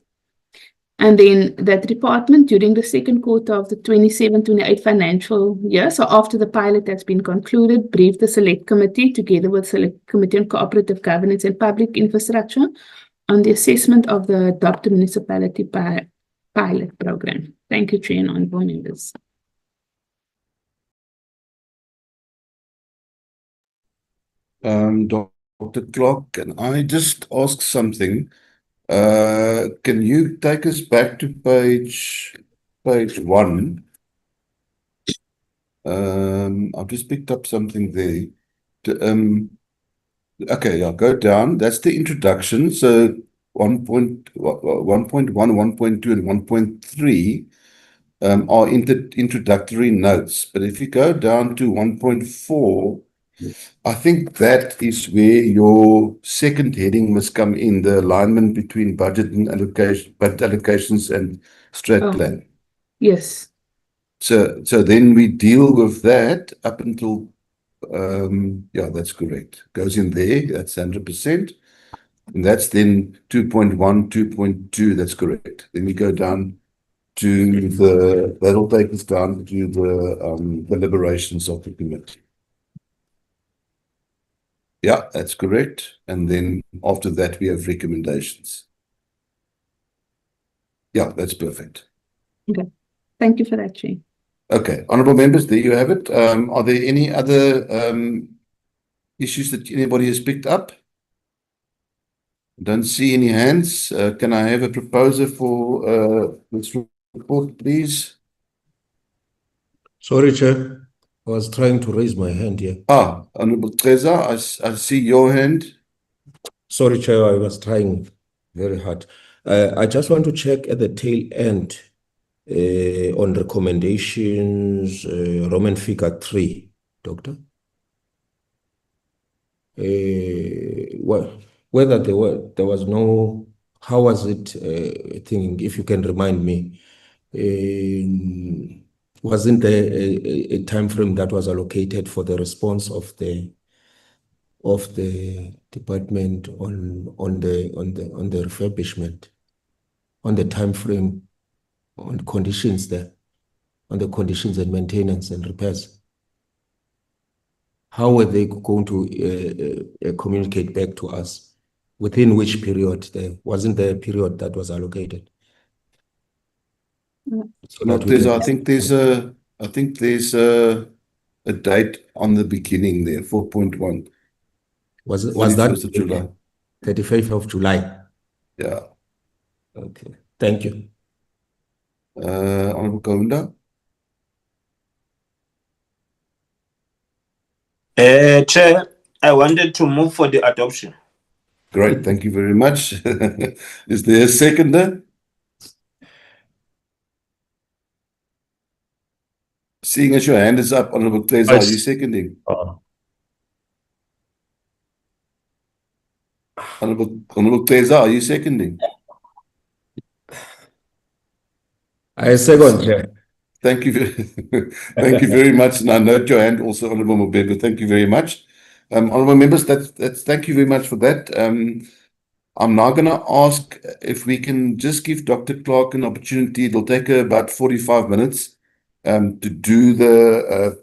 Speaker 18: and then that department during the second quarter of the 27-28 financial year, so after the pilot has been concluded, brief the Select Committee together with Select Committee on Cooperative Governance and Public Infrastructure on the assessment of the adopted municipality pilot program. Thank you, Chair and honorable members.
Speaker 1: Dr. Clark, can I just ask something? Can you take us back to page 1? I've just picked up something there. Okay, I'll go down. That's the introduction. So 1.1, 1.2, and 1.3 are introductory notes. But if you go down to 1.4, I think that is where your second heading must come in, the alignment between budget and allocations and strat plan.
Speaker 18: Yes.
Speaker 1: So then we deal with that up until, yeah, that's correct. Goes in there, that's 100%. And that's then 2.1, 2.2, that's correct. Then we go down to that'll take us down to the deliberations of the committee. Yeah, that's correct. And then after that, we have recommendations. Yeah, that's perfect.
Speaker 18: Okay. Thank you for that, Chair.
Speaker 1: Okay, honorable members, there you have it. Are there any other issues that anybody has picked up? Don't see any hands. Can I have a proposer for this report, please?
Speaker 3: Sorry, Chair. I was trying to raise my hand here.
Speaker 1: Honorable Treza, I see your hand.
Speaker 3: Sorry, Chair, I was trying very hard. I just want to check at the tail end on recommendations, Roman figure 3, Doctor. Whether there was no, how was it thinking, if you can remind me, wasn't there a time frame that was allocated for the response of the department on the refurbishment, on the time frame, on conditions there, on the conditions and maintenance and repairs? How were they going to communicate back to us? Within which period? There wasn't there a period that was allocated? So
Speaker 1: No,
Speaker 3: that we can.
Speaker 1: I think there's a date on the beginning there, 4.1.
Speaker 3: Was that
Speaker 1: 31st of July?
Speaker 3: 35th of July.
Speaker 1: Yeah.
Speaker 3: Okay. Thank you.
Speaker 1: Honorable Kaunda.
Speaker 7: Chair, I wanted to move for the adoption.
Speaker 1: Great, thank you very much. Is there a seconder? Seeing as your hand is up, Honorable Treza, are you seconding? Honorable Treza, are you seconding?
Speaker 3: I second, Chair.
Speaker 1: Thank you. Thank you very much. And I note your hand also, Honorable Mobego. Thank you very much. Honorable members, thank you very much for that. I'm now going to ask if we can just give Dr. Clark an opportunity. It'll take her about 45 minutes to do the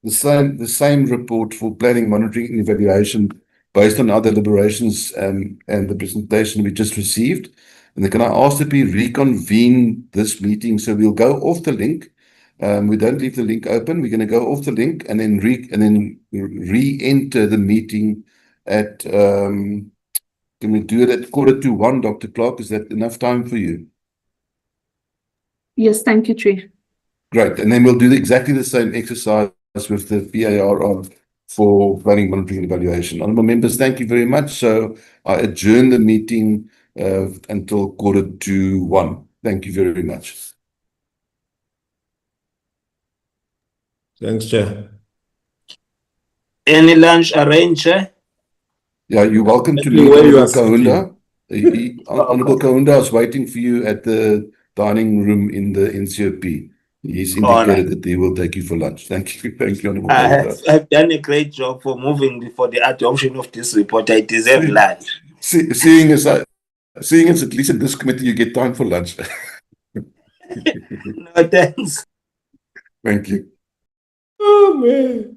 Speaker 1: same report for planning, monitoring, and evaluation based on our deliberations and the presentation we just received. And then can I ask that we reconvene this meeting? So we'll go off the link. We don't leave the link open. We're going to go off the link and then re-enter the meeting at can we do it at 1:45, Dr. Clark? Is that enough time for you?
Speaker 18: Yes, thank you, Chair.
Speaker 1: Great. And then we'll do exactly the same exercise with the PARR on for planning, monitoring, and evaluation. Honorable members, thank you very much. So I adjourn the meeting until 1:45. Thank you very much.
Speaker 3: Thanks, Chair.
Speaker 7: Any lunch arranged, Chair?
Speaker 1: Yeah, you're welcome to
Speaker 3: Exactly
Speaker 1: meet
Speaker 3: where you
Speaker 1: Honorable
Speaker 3: are
Speaker 1: Kaunda.
Speaker 3: sitting.
Speaker 1: Honorable Kaunda is waiting for you at the dining room in the NCOP. He's indicated that he will take you for lunch. Thank you. Thank you, Honorable Kaunda.
Speaker 7: I've done a great job for moving before the adoption of this report. I deserve lunch.
Speaker 1: Seeing as at least in this committee you get time for lunch.
Speaker 7: No, thanks.
Speaker 1: Thank you.
Speaker 3: Oh, man.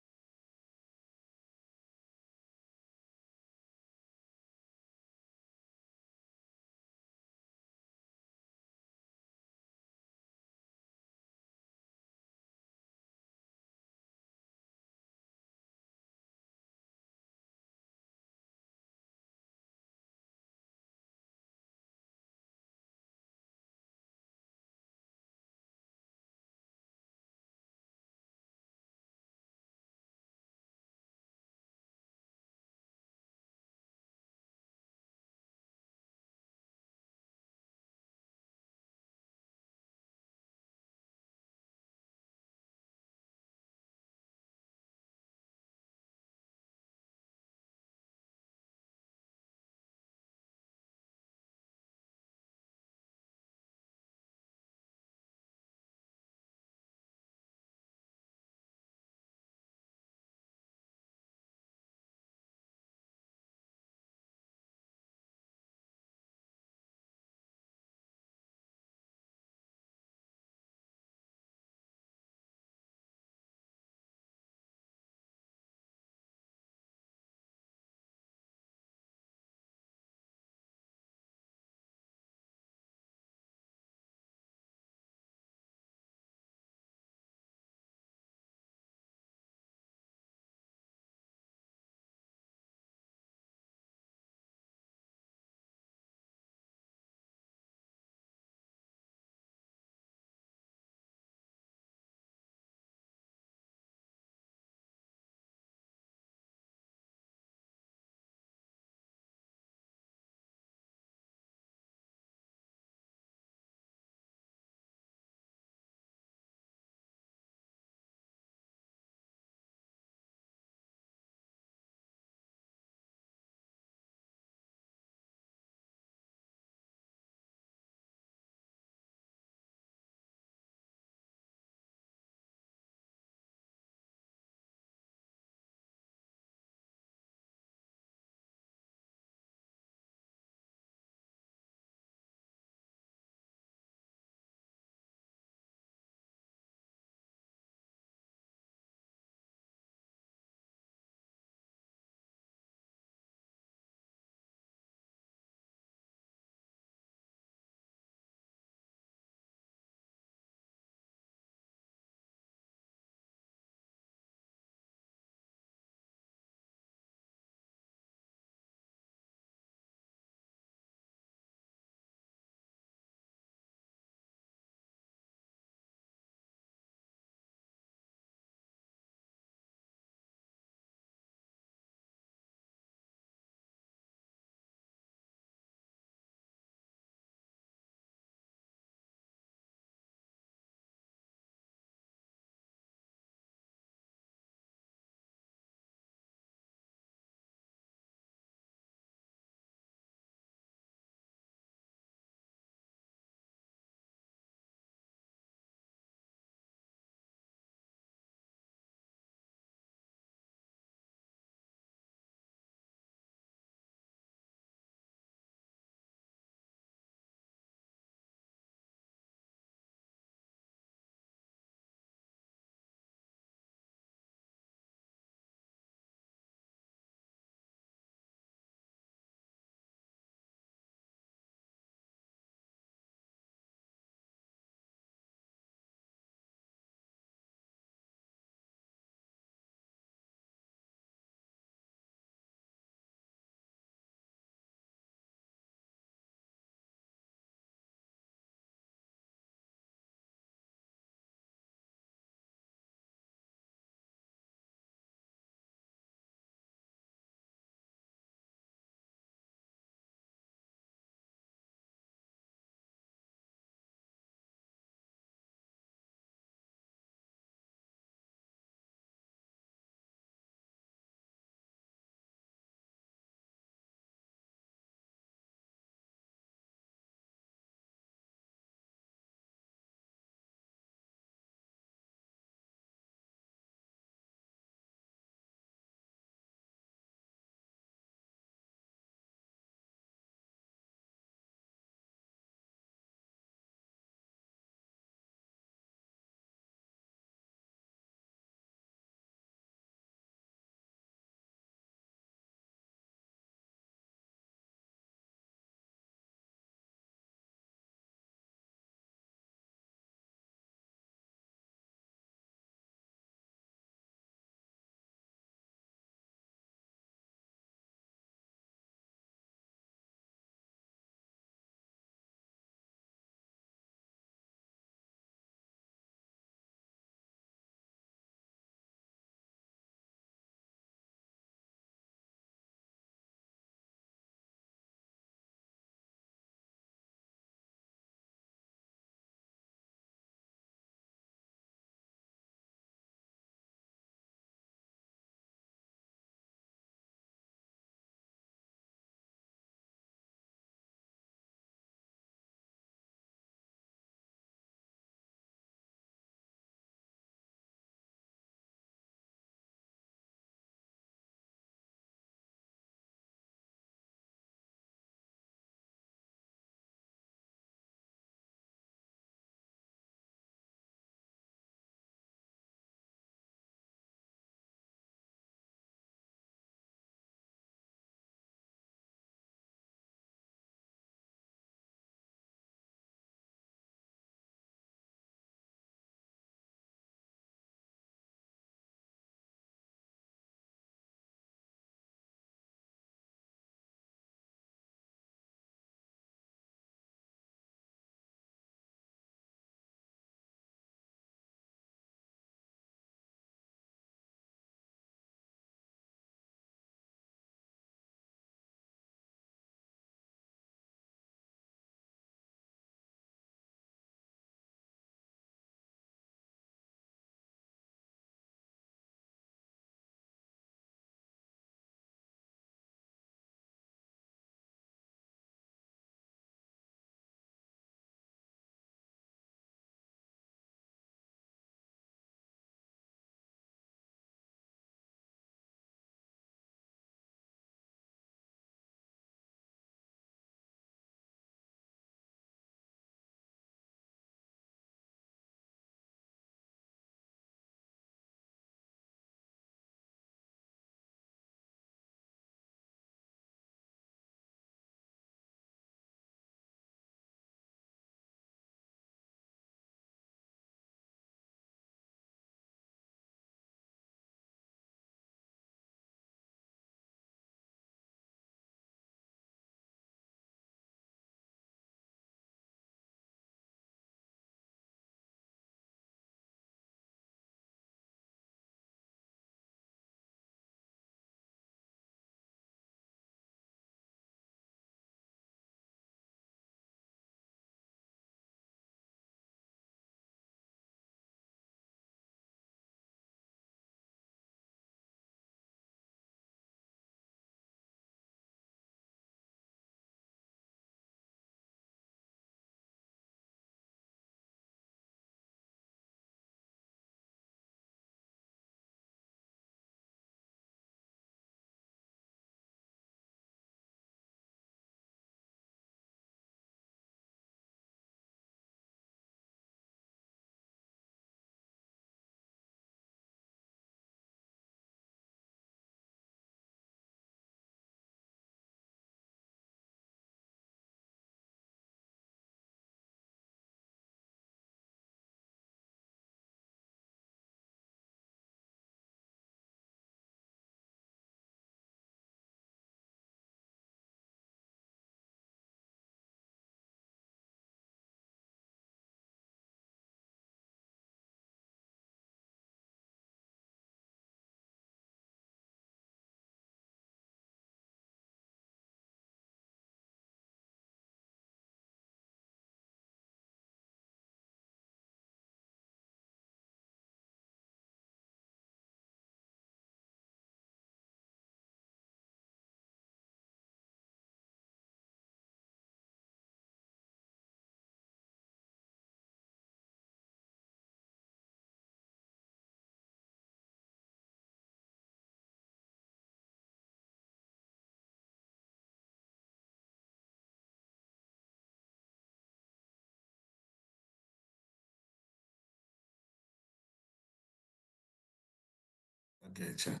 Speaker 2: Okay, Chair.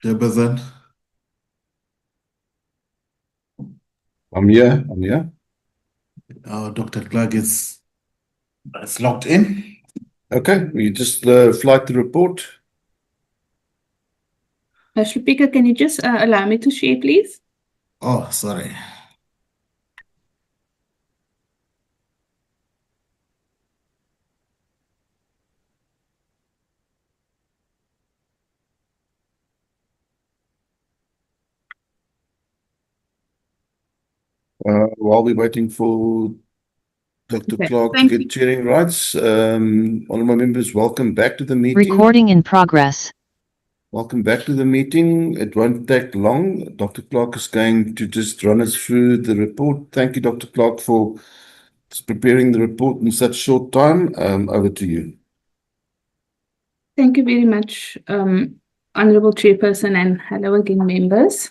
Speaker 2: Chairperson.
Speaker 1: I'm here. I'm here.
Speaker 2: Dr. Clark is logged in.
Speaker 1: Okay, you just flight the report.
Speaker 18: Speaker, can you just allow me to share, please?
Speaker 2: Oh, sorry.
Speaker 1: While we're waiting for Dr.
Speaker 18: Okay,
Speaker 1: Clark to
Speaker 18: thank
Speaker 1: get
Speaker 18: you.
Speaker 1: chairing rights, honorable members, welcome back to the meeting.
Speaker 17: Recording in progress.
Speaker 1: Welcome back to the meeting. It won't take long. Dr. Clark is going to just run us through the report. Thank you, Dr. Clark, for preparing the report in such short time. Over to you.
Speaker 18: Thank you very much, Honorable Chairperson, and hello again, members.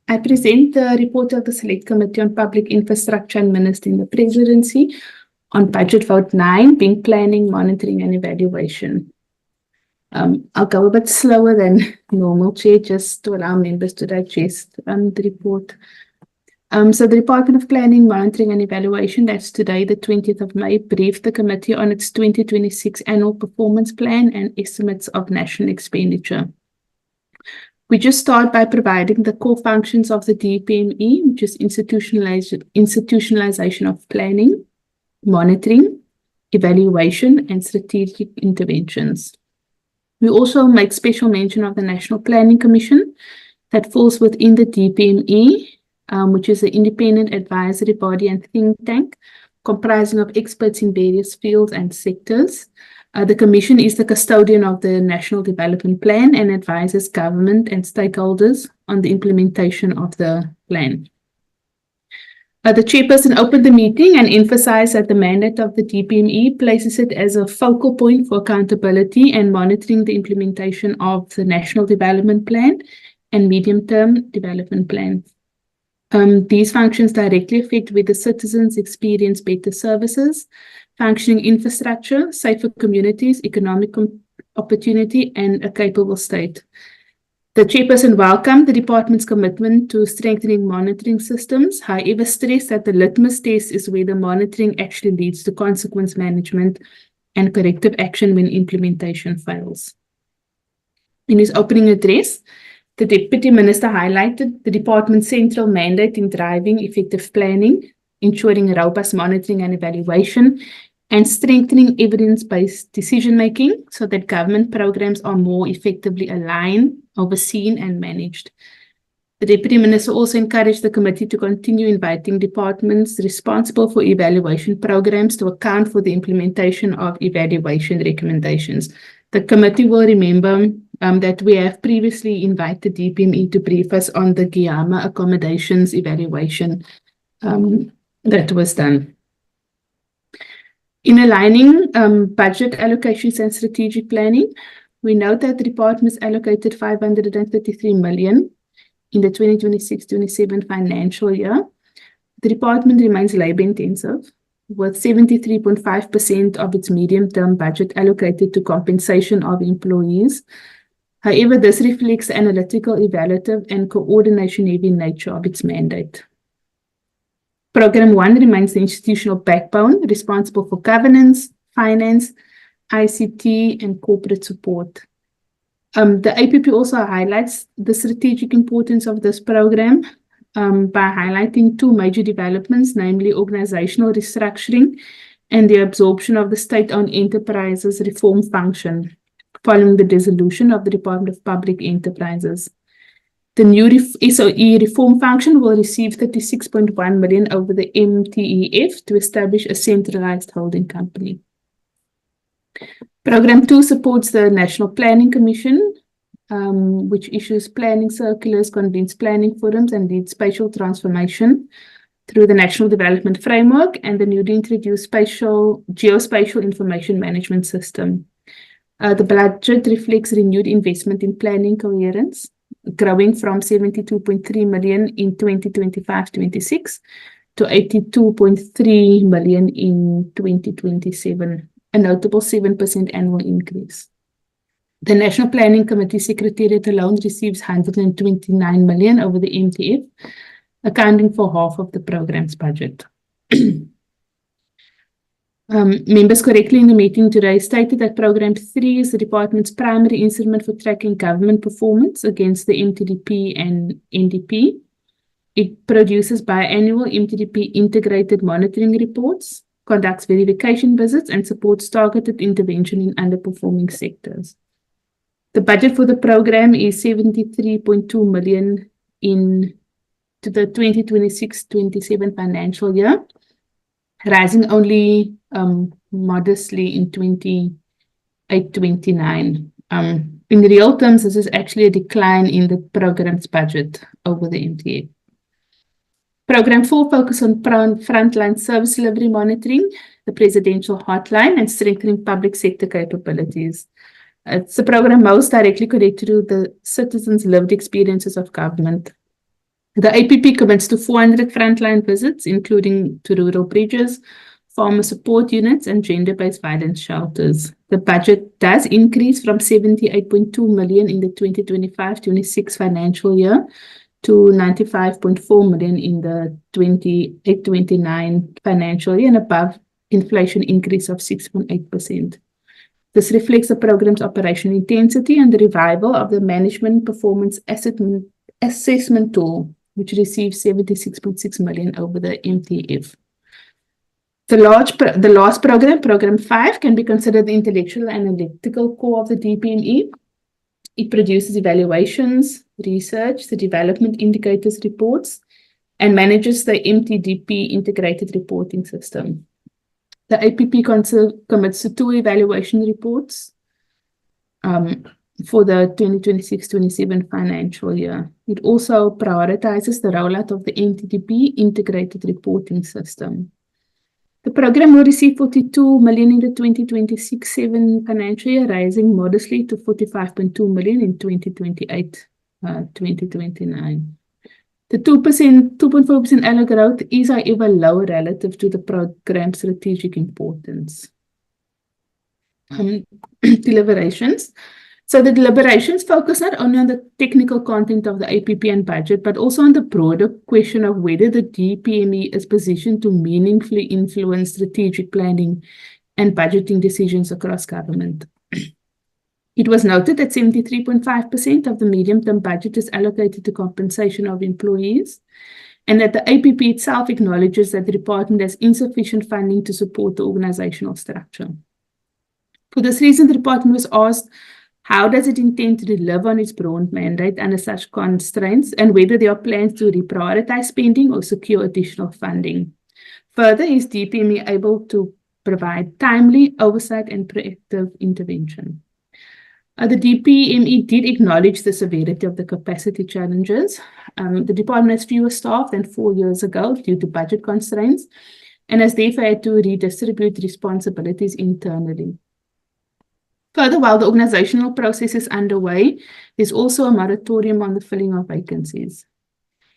Speaker 18: I present the report of the Select Committee on Public Infrastructure administering the Presidency on Budget Vote 9, being Planning, Monitoring and Evaluation. I'll go a bit slower than normal, Chair, just to allow members to digest the report. So the Department of Planning, Monitoring and Evaluation, that's today, the 20th of May, briefed the committee on its 2026 annual performance plan and estimates of national expenditure. We just start by providing the core functions of the DPME, which is institutionalization of planning, monitoring, evaluation, and strategic interventions. We also make special mention of the National Planning Commission that falls within the DPME, which is an independent advisory body and think tank comprising of experts in various fields and sectors. The Commission is the custodian of the National Development Plan and advises government and stakeholders on the implementation of the plan. The chairperson opened the meeting and emphasized that the mandate of the DPME places it as a focal point for accountability and monitoring the implementation of the National Development Plan and medium-term development plans. These functions directly affect whether citizens experience better services, functioning infrastructure, safer communities, economic opportunity, and a capable state. The chairperson welcomed the department's commitment to strengthening monitoring systems, however stressed that the litmus test is whether monitoring actually leads to consequence management and corrective action when implementation fails. In his opening address, the Deputy Minister highlighted the department's central mandate in driving effective planning, ensuring robust monitoring and evaluation, and strengthening evidence-based decision-making so that government programs are more effectively aligned, overseen, and managed. The Deputy Minister also encouraged the committee to continue inviting departments responsible for evaluation programs to account for the implementation of evaluation recommendations. The committee will remember that we have previously invited DPME to brief us on the Giyama accommodations evaluation that was done. In aligning budget allocations and strategic planning, we note that the department has allocated 533 million in the 2026-27 financial year. The department remains labor intensive, with 73.5% of its medium-term budget allocated to compensation of employees. However, this reflects the analytical, evaluative, and coordination-heavy nature of its mandate. Program 1 remains the institutional backbone, responsible for governance, finance, ICT, and corporate support. The APP also highlights the strategic importance of this program by highlighting two major developments, namely organizational restructuring and the absorption of the state-owned enterprises reform function following the dissolution of the Department of Public Enterprises. The new SOE reform function will receive 36.1 million over the MTEF to establish a centralized holding company. Program 2 supports the National Planning Commission, which issues planning circulars, convenes planning forums, and leads spatial transformation through the National Development Framework and the newly introduced geospatial information management system. The budget reflects renewed investment in planning coherence, growing from 72.3 million in 2025-26 to 82.3 million in 2027, a notable 7% annual increase. The National Planning Committee Secretariat alone receives 129 million over the MTF, accounting for half of the program's budget. Members correctly in the meeting today stated that Program 3 is the department's primary instrument for tracking government performance against the MTDP and NDP. It produces biannual MTDP integrated monitoring reports, conducts verification visits, and supports targeted intervention in underperforming sectors. The budget for the program is 73.2 million to the 2026-27 financial year, rising only modestly in 28-29. In real terms, this is actually a decline in the program's budget over the MTF. Program 4 focuses on frontline service delivery monitoring, the presidential hotline, and strengthening public sector capabilities. It's a program most directly connected to the citizens' lived experiences of government. The APP commits to 400 frontline visits, including to rural bridges, farmer support units, and gender-based violence shelters. The budget does increase from 78.2 million in the 2025-26 financial year to 95.4 million in the 28-29 financial year, and above inflation increase of 6.8%. This reflects the program's operational intensity and the revival of the management performance assessment tool, which receives 76.6 million over the MTF. The last program, Program 5, can be considered the intellectual and analytical core of the DPME. It produces evaluations, research, the development indicators reports, and manages the MTDP integrated reporting system. The APP commits to 2 evaluation reports for the 2026-27 financial year. It also prioritizes the rollout of the MTDP integrated reporting system. The program will receive 42 million in the 2026-7 financial year, rising modestly to 45.2 million in 2028 2029. The 2.4% annual growth is, however, low relative to the program's strategic importance. Deliberations. So the deliberations focus not only on the technical content of the APP and budget, but also on the broader question of whether the DPME is positioned to meaningfully influence strategic planning and budgeting decisions across government. It was noted that 73.5% of the medium-term budget is allocated to compensation of employees, and that the APP itself acknowledges that the department has insufficient funding to support the organizational structure. For this reason, the department was asked how does it intend to deliver on its broad mandate under such constraints, and whether there are plans to reprioritize spending or secure additional funding. Further, is DPME able to provide timely oversight and proactive intervention? The DPME did acknowledge the severity of the capacity challenges. The department has fewer staff than 4 years ago due to budget constraints, and has therefore had to redistribute responsibilities internally. Further, while the organizational process is underway, there's also a moratorium on the filling of vacancies.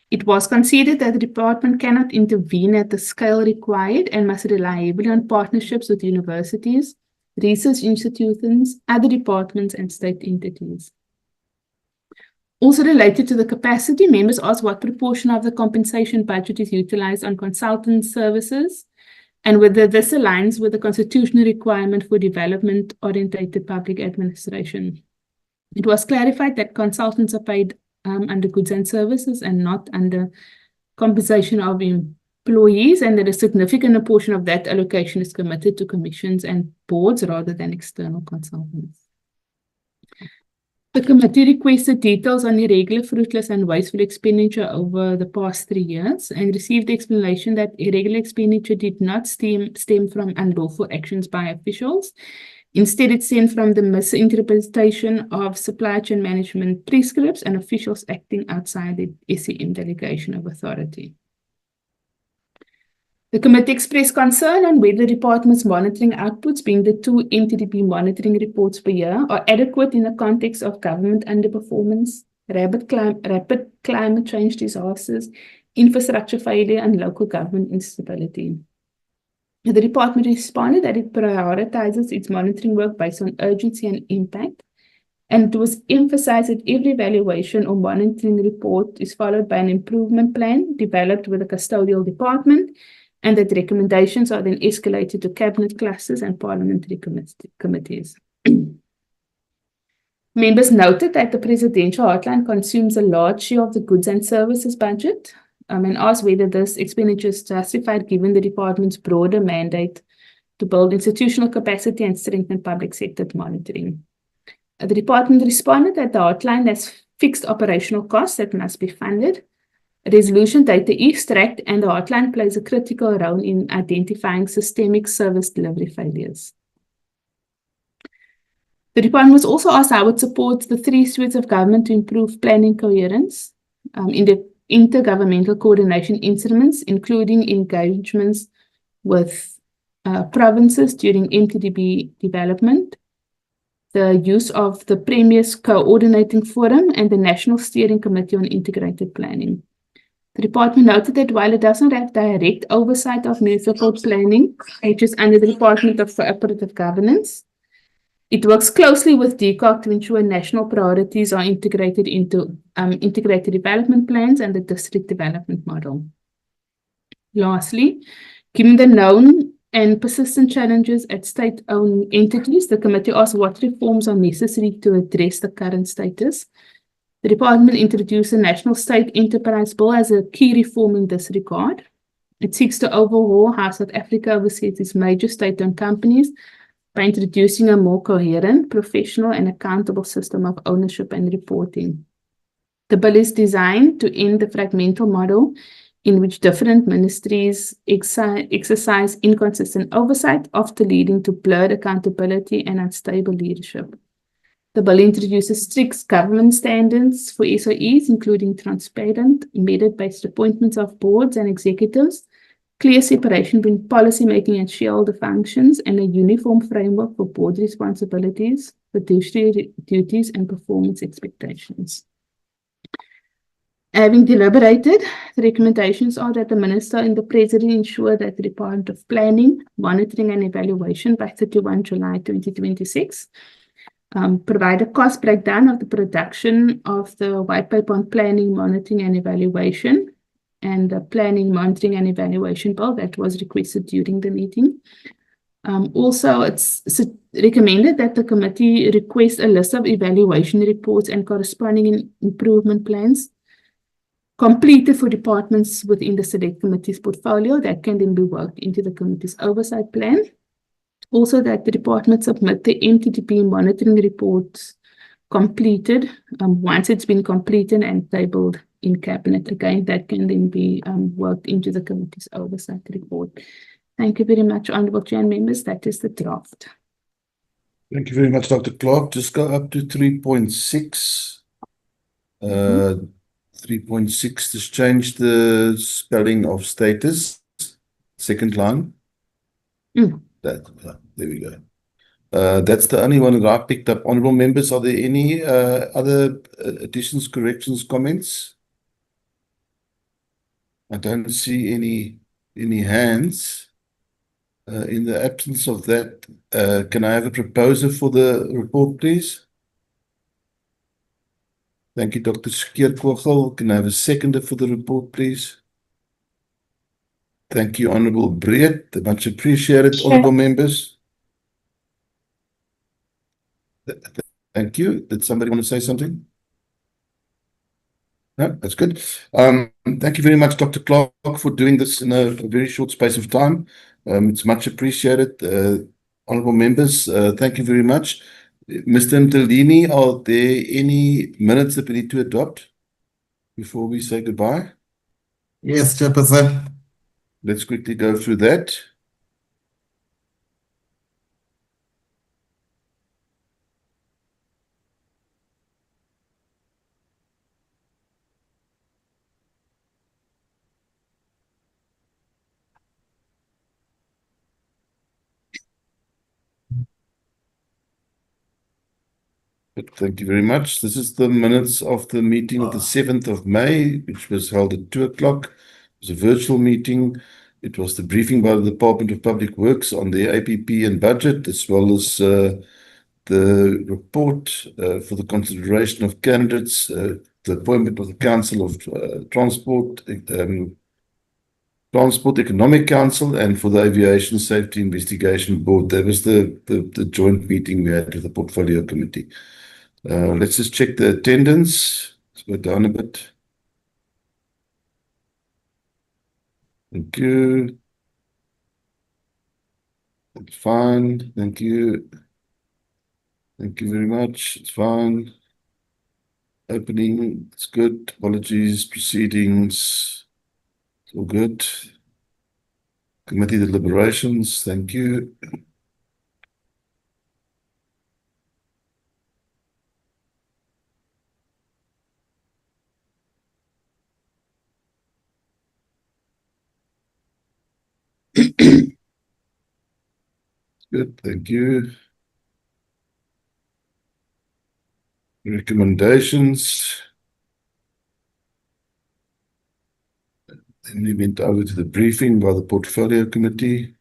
Speaker 18: It was considered that the department cannot intervene at the scale required and must rely heavily on partnerships with universities, research institutions, other departments, and state entities. Also related to the capacity, members asked what proportion of the compensation budget is utilized on consultant services, and whether this aligns with the constitutional requirement for development-oriented public administration. It was clarified that consultants are paid under goods and services and not under compensation of employees, and that a significant portion of that allocation is committed to commissions and boards rather than external consultants. The committee requested details on irregular, fruitless, and wasteful expenditure over the past 3 years, and received the explanation that irregular expenditure did not stem from unlawful actions by officials. Instead, it stemmed from the misinterpretation of supply chain management prescripts and officials acting outside the SEM delegation of authority. The committee expressed concern on whether the department's monitoring outputs, being the 2 MTDP monitoring reports per year, are adequate in the context of government underperformance, rapid climate change disasters, infrastructure failure, and local government instability. The department responded that it prioritizes its monitoring work based on urgency and impact, and it was emphasized that every evaluation or monitoring report is followed by an improvement plan developed with the custodial department, and that recommendations are then escalated to cabinet clusters and parliamentary committees. Members noted that the presidential hotline consumes a large share of the goods and services budget, and asked whether this expenditure is justified given the department's broader mandate to build institutional capacity and strengthen public sector monitoring. The department responded that the hotline has fixed operational costs that must be funded. Resolution data is tracked, and the hotline plays a critical role in identifying systemic service delivery failures. The department was also asked how it supports the 3 suites of government to improve planning coherence in the intergovernmental coordination instruments, including engagements with provinces during MTDB development, the use of the Premier's Coordinating Forum, and the National Steering Committee on Integrated Planning. The department noted that while it does not have direct oversight of municipal planning, which is under the Department of Cooperative Governance, it works closely with DCOG to ensure national priorities are integrated into integrated development plans and the district development model. Lastly, given the known and persistent challenges at state-owned entities, the committee asked what reforms are necessary to address the current status. The department introduced the National State Enterprise Bill as a key reform in this regard. It seeks to overhaul how South Africa oversees its major state-owned companies by introducing a more coherent, professional, and accountable system of ownership and reporting. The bill is designed to end the fragmental model in which different ministries exercise inconsistent oversight, often leading to blurred accountability and unstable leadership. The bill introduces strict government standards for SOEs, including transparent, merit-based appointments of boards and executives, clear separation between policy-making and shareholder functions, and a uniform framework for board responsibilities, fiduciary duties, and performance expectations. Having deliberated, the recommendations are that the Minister and the President ensure that the Department of Planning, Monitoring and Evaluation by 31 July 2026 provide a cost breakdown of the production of the White Paper on Planning, Monitoring and Evaluation and the Planning, Monitoring and Evaluation Bill that was requested during the meeting. Also, it's recommended that the committee request a list of evaluation reports and corresponding improvement plans completed for departments within the Select Committee's portfolio that can then be worked into the committee's oversight plan. Also, that the department submit the MTTP monitoring reports completed once it's been completed and tabled in Cabinet. Again, that can then be worked into the committee's oversight report. Thank you very much, Honourable Chair and members. That is the draft.
Speaker 1: Thank you very much, Dr. Clark. Just go up to 3.6. 3.6, just change the spelling of status. Second line. There we go. That's the only one that I picked up. Honourable members, are there any other additions, corrections, comments? I don't see any hands. In the absence of that, can I have a proposer for the report, please? Thank you, Dr. Skeerkogel. Can I have a seconder for the report, please? Thank you, Honourable Breed. Much appreciated, honourable members. Thank you. Did somebody want to say something? No, that's good. Thank you very much, Dr. Clark, for doing this in a very short space of time. It's much appreciated. Honourable members, thank you very much. Mr. Ntalini, are there any minutes that we need to adopt before we say goodbye?
Speaker 2: Yes, Chairperson.
Speaker 1: Let's quickly go through that. Thank you very much. This is the minutes of the meeting of the 7th of May, which was held at 2 o'clock. It was a virtual meeting. It was the briefing by the Department of Public Works on the APP and budget, as well as the report for the consideration of candidates, the appointment of the Council of Transport Economic Council, and for the Aviation Safety Investigation Board. That was the joint meeting we had with the Portfolio Committee. Let's just check the attendance. Let's go down a bit. Thank you. It's fine. Thank you. Thank you very much. It's fine. Opening, it's good. Apologies, proceedings, it's all good. Committee deliberations, thank you. Good, thank you. Recommendations. Then we went over to the briefing by the Portfolio Committee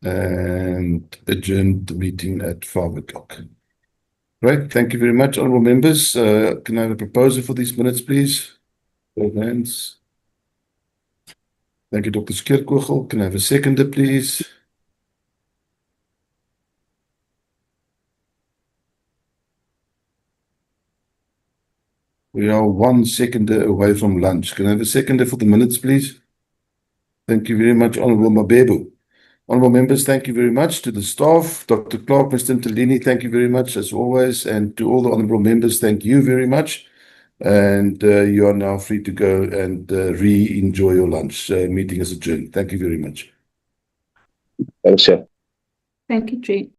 Speaker 1: and adjourned the meeting at 5 o'clock. Right, thank you very much, honourable members. Can I have a proposal for these minutes, please? Both hands. Thank you, Dr. Skeerkogel. Can I have a seconder, please? We are 1 seconder away from lunch. Can I have a seconder for the minutes, please? Thank you very much, Honourable Mabebu. Honourable members, thank you very much. To the staff, Dr. Clark, Mr. Ntalini, thank you very much as always. And to all the honourable members, thank you very much. And you are now free to go and re-enjoy your lunch. Meeting is adjourned. Thank you very much.
Speaker 17: Thanks, sir.
Speaker 18: Thank you, Jane.